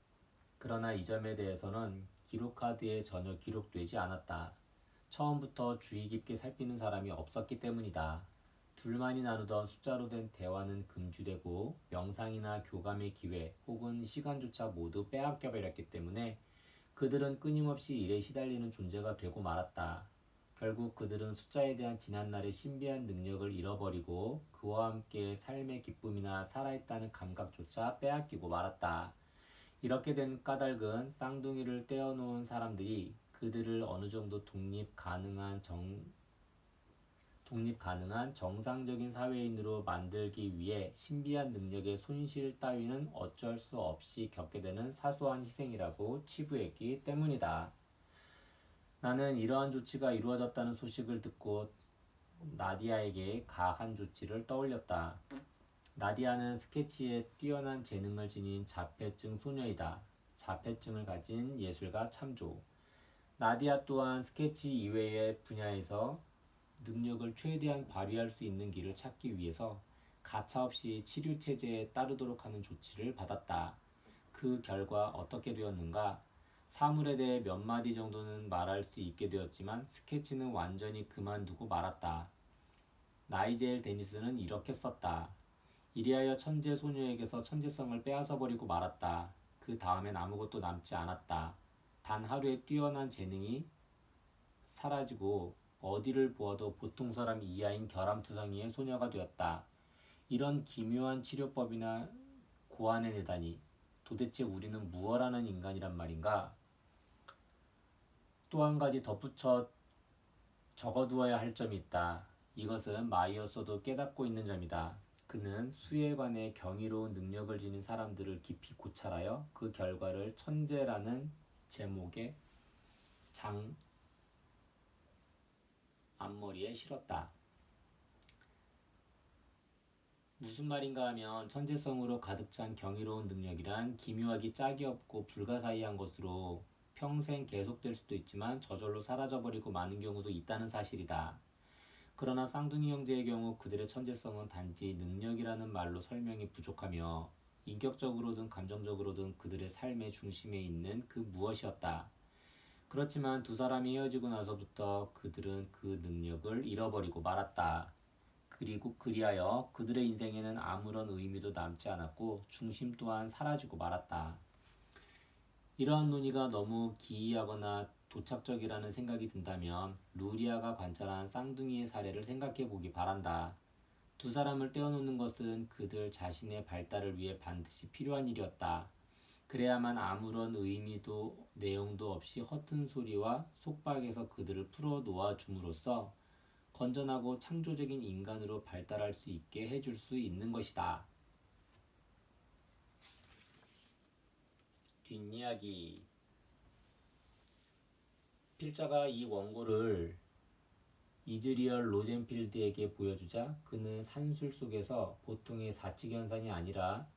그러나 이 점에 대해서는 기록카드에 전혀 기록되지 않았다. 처음부터 주의 깊게 살피는 사람이 없었기 때문이다. 둘만이 나누던 숫자로 된 대화는 금지되고 명상이나 교감의 기회 혹은 시간조차 모두 빼앗겨 버렸기 때문에 그들은 끊임없이 일에 시달리는 존재가 되고 말았다. 결국 그들은 숫자에 대한 지난날의 신비한 능력을 잃어버리고 그와 함께 삶의 기쁨이나 살아있다는 감각조차 빼앗기고 말았다. 이렇게 된 까닭은 쌍둥이를 떼어놓은 사람들이 그들을 어느 정도 독립 가능한 정상적인 사회인으로 만들기 위해 신비한 능력의 손실 따위는 어쩔 수 없이 겪게 되는 사소한 희생이라고 치부했기 때문이다. 나는 이러한 조치가 이루어졌다는 소식을 듣고 나디아에게 가한 조치를 떠올렸다. 나디아는 스케치에 뛰어난 재능을 지닌 자폐증 소녀이다. 자폐증을 가진 예술가 참조. 나디아 또한 스케치 이외의 분야에서 능력을 최대한 발휘할 수 있는 길을 찾기 위해서 가차없이 치료체제에 따르도록 하는 조치를 받았다. 그 결과 어떻게 되었는가? 사물에 대해 몇 마디 정도는 말할 수 있게 되었지만 스케치는 완전히 그만두고 말았다. 나이젤 데니스는 이렇게 썼다. 이리하여 천재 소녀에게서 천재성을 빼앗아버리고 말았다. 그 다음엔 아무것도 남지 않았다. 단 하루의 뛰어난 재능이 사라지고 어디를 보아도 보통 사람 이하인 결함투성이의 소녀가 되었다. 이런 기묘한 치료법이나 고안해내다니 도대체 우리는 무엇하는 인간이란 말인가? 또 한 가지 덧붙여 적어두어야 할 점이 있다. 이것은 마이어소도 깨닫고 있는 점이다. 그는 수에 관해 경이로운 능력을 지닌 사람들을 깊이 고찰하여 그 결과를 천재라는 제목의 장 앞머리에 실었다. 무슨 말인가 하면 천재성으로 가득 찬 경이로운 능력이란 기묘하기 짝이 없고 불가사의한 것으로 평생 계속될 수도 있지만 저절로 사라져버리고 마는 경우도 있다는 사실이다. 그러나 쌍둥이 형제의 경우 그들의 천재성은 단지 능력이라는 말로 설명이 부족하며 인격적으로든 감정적으로든 그들의 삶의 중심에 있는 그 무엇이었다. 그렇지만 두 사람이 헤어지고 나서부터 그들은 그 능력을 잃어버리고 말았다. 그리고 그리하여 그들의 인생에는 아무런 의미도 남지 않았고 중심 또한 사라지고 말았다. 이러한 논의가 너무 기이하거나 도착적이라는 생각이 든다면 루리아가 관찰한 쌍둥이의 사례를 생각해 보기 바란다. 두 사람을 떼어놓는 것은 그들 자신의 발달을 위해 반드시 필요한 일이었다. 그래야만 아무런 의미도 내용도 없이 허튼 소리와 속박에서 그들을 풀어 놓아 줌으로써 건전하고 창조적인 인간으로 발달할 수 있게 해줄 수 있는 것이다. 뒷이야기. 필자가 이 원고를 이즈리얼 로젠필드에게 보여주자 그는 산술 속에서 보통의 사칙연산이 아니라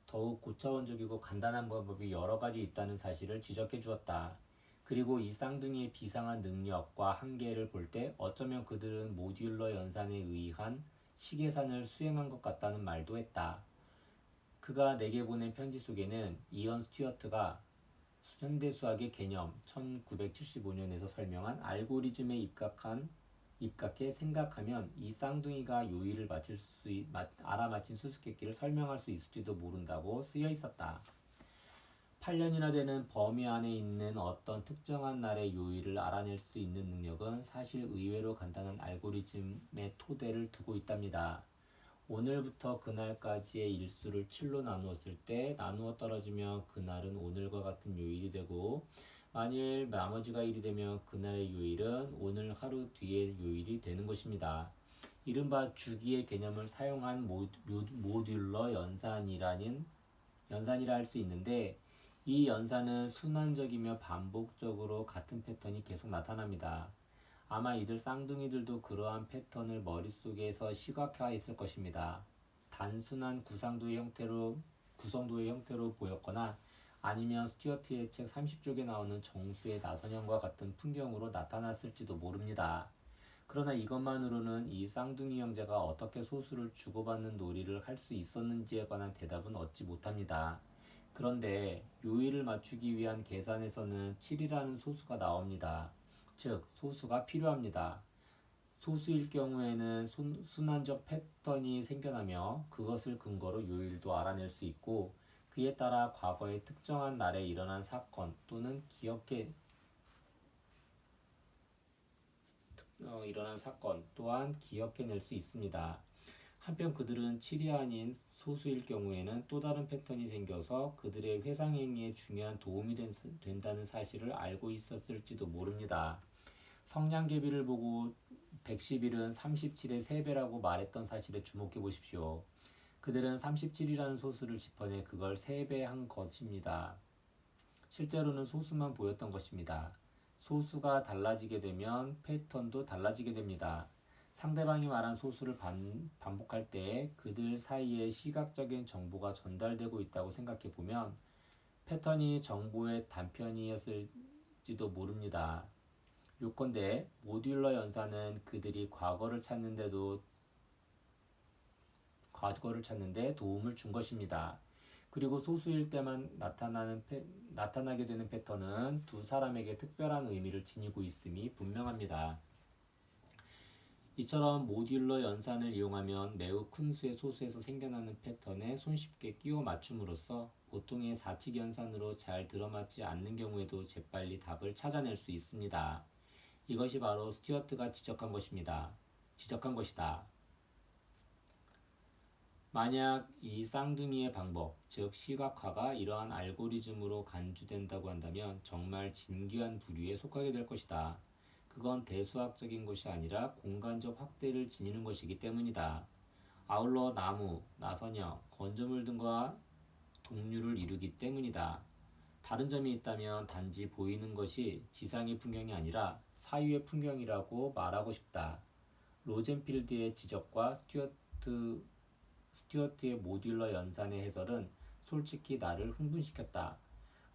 더욱 고차원적이고 간단한 방법이 여러 가지 있다는 사실을 지적해 주었다. 그리고 이 쌍둥이의 비상한 능력과 한계를 볼 때 어쩌면 그들은 모듈러 연산에 의한 시계산을 수행한 것 같다는 말도 했다. 그가 내게 보낸 편지 속에는 이언 스튜어트가 현대수학의 개념 1975년에서 설명한 알고리즘에 입각해 생각하면 이 쌍둥이가 요일을 알아맞힌 수수께끼를 설명할 수 있을지도 모른다고 쓰여 있었다. 8년이나 되는 범위 안에 있는 어떤 특정한 날의 요일을 알아낼 수 있는 능력은 사실 의외로 간단한 알고리즘의 토대를 두고 있답니다. 오늘부터 그날까지의 일수를 7로 나누었을 때 나누어 떨어지면 그날은 오늘과 같은 요일이 되고 만일 나머지가 1이 되면 그날의 요일은 오늘 하루 뒤의 요일이 되는 것입니다. 이른바 주기의 개념을 사용한 모듈러 연산이라 할 수 있는데 이 연산은 순환적이며 반복적으로 같은 패턴이 계속 나타납니다. 아마 이들 쌍둥이들도 그러한 패턴을 머릿속에서 시각화했을 것입니다. 단순한 구성도의 형태로 보였거나 아니면 스튜어트의 책 30쪽에 나오는 정수의 나선형과 같은 풍경으로 나타났을지도 모릅니다. 그러나 이것만으로는 이 쌍둥이 형제가 어떻게 소수를 주고받는 놀이를 할 수 있었는지에 관한 대답은 얻지 못합니다. 그런데 요일을 맞추기 위한 계산에서는 7이라는 소수가 나옵니다. 즉, 소수가 필요합니다. 소수일 경우에는 순환적 패턴이 생겨나며 그것을 근거로 요일도 알아낼 수 있고 그에 따라 과거의 특정한 날에 일어난 사건 또는 일어난 사건 또한 기억해낼 수 있습니다. 한편 그들은 7이 아닌 소수일 경우에는 또 다른 패턴이 생겨서 그들의 회상행위에 중요한 도움이 된다는 사실을 알고 있었을지도 모릅니다. 성량계비를 보고 111은 37의 3배라고 말했던 사실에 주목해 보십시오. 그들은 37이라는 소수를 짚어내 그걸 3배 한 것입니다. 실제로는 소수만 보였던 것입니다. 소수가 달라지게 되면 패턴도 달라지게 됩니다. 상대방이 말한 소수를 반복할 때 그들 사이에 시각적인 정보가 전달되고 있다고 생각해 보면 패턴이 정보의 단편이었을지도 모릅니다. 요컨대 모듈러 연산은 그들이 과거를 찾는데 도움을 준 것입니다. 그리고 소수일 때만 나타나게 되는 패턴은 두 사람에게 특별한 의미를 지니고 있음이 분명합니다. 이처럼 모듈러 연산을 이용하면 매우 큰 수의 소수에서 생겨나는 패턴에 손쉽게 끼워 맞춤으로써 보통의 사칙 연산으로 잘 들어맞지 않는 경우에도 재빨리 답을 찾아낼 수 있습니다. 이것이 바로 스튜어트가 지적한 것이다. 만약 이 쌍둥이의 방법, 즉 시각화가 이러한 알고리즘으로 간주된다고 한다면 정말 진귀한 부류에 속하게 될 것이다. 그건 대수학적인 것이 아니라 공간적 확대를 지니는 것이기 때문이다. 아울러 나무, 나선형, 건조물 등과 동류를 이루기 때문이다. 다른 점이 있다면 단지 보이는 것이 지상의 풍경이 아니라 사유의 풍경이라고 말하고 싶다. 로젠필드의 지적과 스튜어트의 모듈러 연산의 해설은 솔직히 나를 흥분시켰다.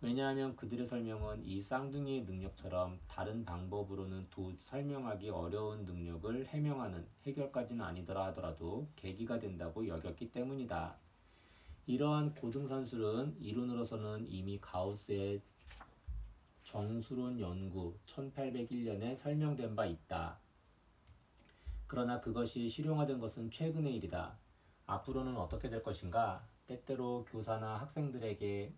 왜냐하면 그들의 설명은 이 쌍둥이의 능력처럼 다른 방법으로는 설명하기 어려운 능력을 해명하는 해결까지는 아니더라 하더라도 계기가 된다고 여겼기 때문이다. 이러한 고등산술은 이론으로서는 이미 가우스의 정수론 연구 1801년에 설명된 바 있다. 그러나 그것이 실용화된 것은 최근의 일이다. 앞으로는 어떻게 될 것인가? 때때로 교사나 학생들에게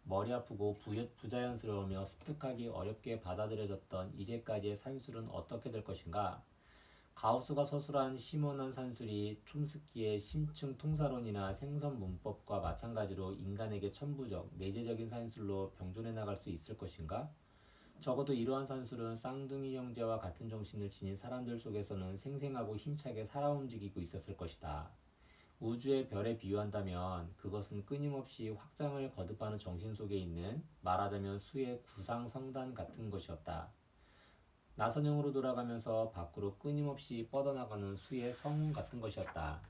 머리 아프고 부자연스러우며 습득하기 어렵게 받아들여졌던 이제까지의 산술은 어떻게 될 것인가? 가우스가 서술한 심오한 산술이 촘스키의 심층 통사론이나 생선 문법과 마찬가지로 인간에게 천부적, 내재적인 산술로 병존해 나갈 수 있을 것인가? 적어도 이러한 산술은 쌍둥이 형제와 같은 정신을 지닌 사람들 속에서는 생생하고 힘차게 살아 움직이고 있었을 것이다. 우주의 별에 비유한다면 그것은 끊임없이 확장을 거듭하는 정신 속에 있는 말하자면 수의 구상성단 같은 것이었다. 나선형으로 돌아가면서 밖으로 끊임없이 뻗어나가는 수의 성운 같은 것이었다.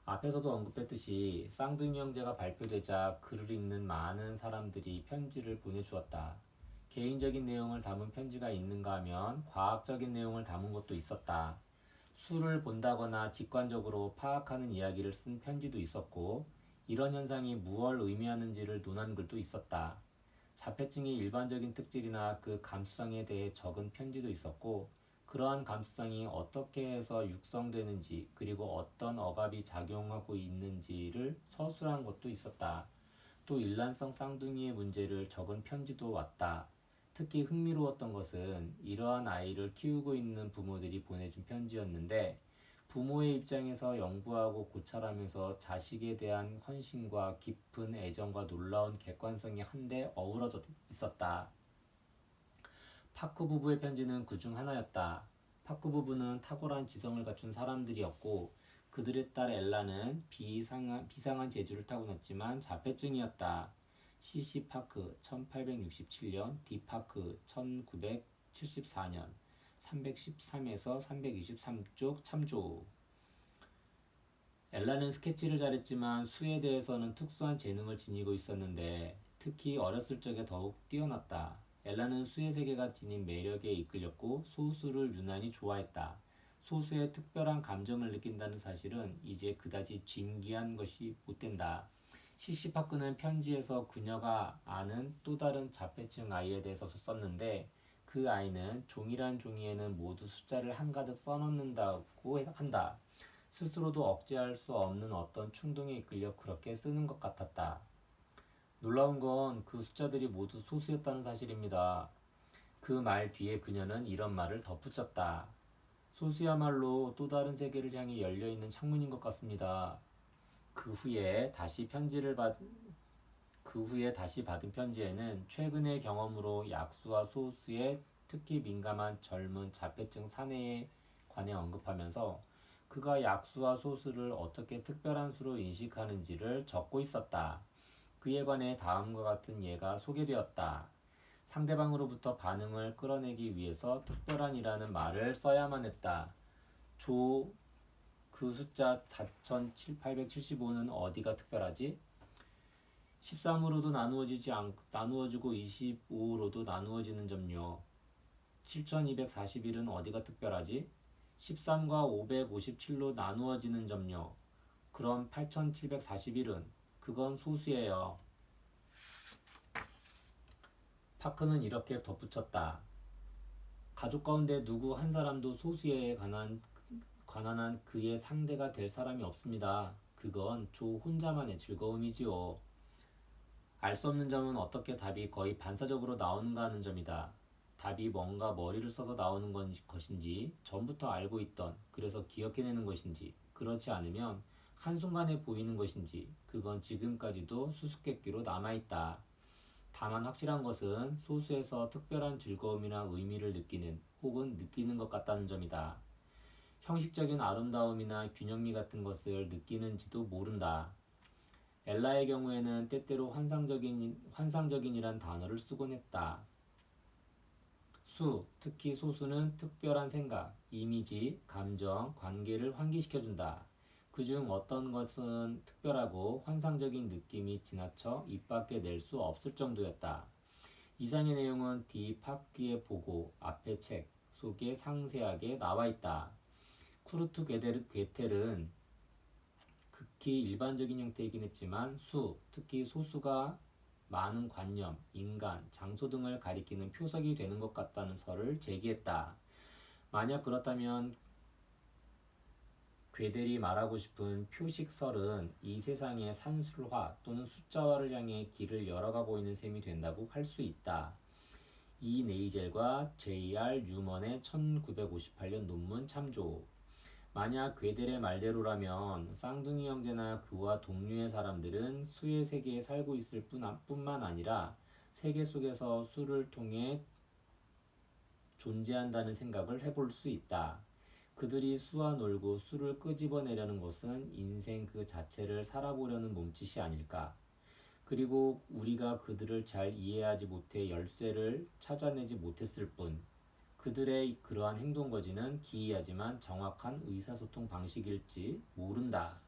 앞에서도 언급했듯이 쌍둥이 형제가 발표되자 글을 읽는 많은 사람들이 편지를 보내주었다. 개인적인 내용을 담은 편지가 있는가 하면 과학적인 내용을 담은 것도 있었다. 수를 본다거나 직관적으로 파악하는 이야기를 쓴 편지도 있었고 이런 현상이 무엇을 의미하는지를 논한 글도 있었다. 자폐증의 일반적인 특질이나 그 감수성에 대해 적은 편지도 있었고 그러한 감수성이 어떻게 해서 육성되는지 그리고 어떤 억압이 작용하고 있는지를 서술한 것도 있었다. 또 일란성 쌍둥이의 문제를 적은 편지도 왔다. 특히 흥미로웠던 것은 이러한 아이를 키우고 있는 부모들이 보내준 편지였는데 부모의 입장에서 연구하고 고찰하면서 자식에 대한 헌신과 깊은 애정과 놀라운 객관성이 한데 어우러져 있었다. 파크 부부의 편지는 그 중 하나였다. 파크 부부는 탁월한 지성을 갖춘 사람들이었고 그들의 딸 엘라는 비상한 재주를 타고났지만 자폐증이었다. CC 파크 1867년, D 파크 1974년 313에서 323쪽 참조. 엘라는 스케치를 잘했지만 수에 대해서는 특수한 재능을 지니고 있었는데 특히 어렸을 적에 더욱 뛰어났다. 엘라는 수의 세계가 지닌 매력에 이끌렸고 소수를 유난히 좋아했다. 소수의 특별한 감정을 느낀다는 사실은 이제 그다지 진기한 것이 못된다. 시시파크는 편지에서 그녀가 아는 또 다른 자폐증 아이에 대해서 썼는데 그 아이는 종이란 종이에는 모두 숫자를 한가득 써넣는다고 한다. 스스로도 억제할 수 없는 어떤 충동에 이끌려 그렇게 쓰는 것 같았다. 놀라운 건 그 숫자들이 모두 소수였다는 사실입니다. 그 말 뒤에 그녀는 이런 말을 덧붙였다. 소수야말로 또 다른 세계를 향해 열려있는 창문인 것 같습니다. 그 후에 다시 받은 편지에는 최근의 경험으로 약수와 소수에 특히 민감한 젊은 자폐증 사내에 관해 언급하면서 그가 약수와 소수를 어떻게 특별한 수로 인식하는지를 적고 있었다. 그에 관해 다음과 같은 예가 소개되었다. 상대방으로부터 반응을 끌어내기 위해서 특별한이라는 말을 써야만 했다. 그 숫자 4875는 어디가 특별하지? 13으로도 나누어지고 25로도 나누어지는 점요. 7241은 어디가 특별하지? 13과 557로 나누어지는 점요. 그럼 8741은 그건 소수예요. 파크는 이렇게 덧붙였다. 가족 가운데 누구 한 사람도 소수에 관한 그의 상대가 될 사람이 없습니다. 그건 조 혼자만의 즐거움이지요. 알 수 없는 점은 어떻게 답이 거의 반사적으로 나오는가 하는 점이다. 답이 뭔가 머리를 써서 나오는 것인지, 전부터 알고 있던, 그래서 기억해내는 것인지, 그렇지 않으면 한순간에 보이는 것인지, 그건 지금까지도 수수께끼로 남아있다. 다만 확실한 것은 소수에서 특별한 즐거움이나 의미를 느끼는 혹은 느끼는 것 같다는 점이다. 형식적인 아름다움이나 균형미 같은 것을 느끼는지도 모른다. 엘라의 경우에는 때때로 환상적인이란 단어를 쓰곤 했다. 특히 소수는 특별한 생각, 이미지, 감정, 관계를 환기시켜준다. 그중 어떤 것은 특별하고 환상적인 느낌이 지나쳐 입 밖에 낼 수 없을 정도였다. 이상의 내용은 디파크의 보고 앞의 책 속에 상세하게 나와 있다. 쿠르트 괴텔은 극히 일반적인 형태이긴 했지만 특히 소수가 많은 관념, 인간, 장소 등을 가리키는 표석이 되는 것 같다는 설을 제기했다. 만약 그렇다면 괴델이 말하고 싶은 표식설은 이 세상의 산술화 또는 숫자화를 향해 길을 열어가고 있는 셈이 된다고 할 수 있다. 이 네이젤과 J.R. 뉴먼의 1958년 논문 참조. 만약 괴델의 말대로라면 쌍둥이 형제나 그와 동류의 사람들은 수의 세계에 살고 있을 뿐만 아니라 세계 속에서 수를 통해 존재한다는 생각을 해볼 수 있다. 그들이 수와 놀고 수를 끄집어내려는 것은 인생 그 자체를 살아보려는 몸짓이 아닐까. 그리고 우리가 그들을 잘 이해하지 못해 열쇠를 찾아내지 못했을 뿐, 그들의 그러한 행동 거지는 기이하지만 정확한 의사소통 방식일지 모른다.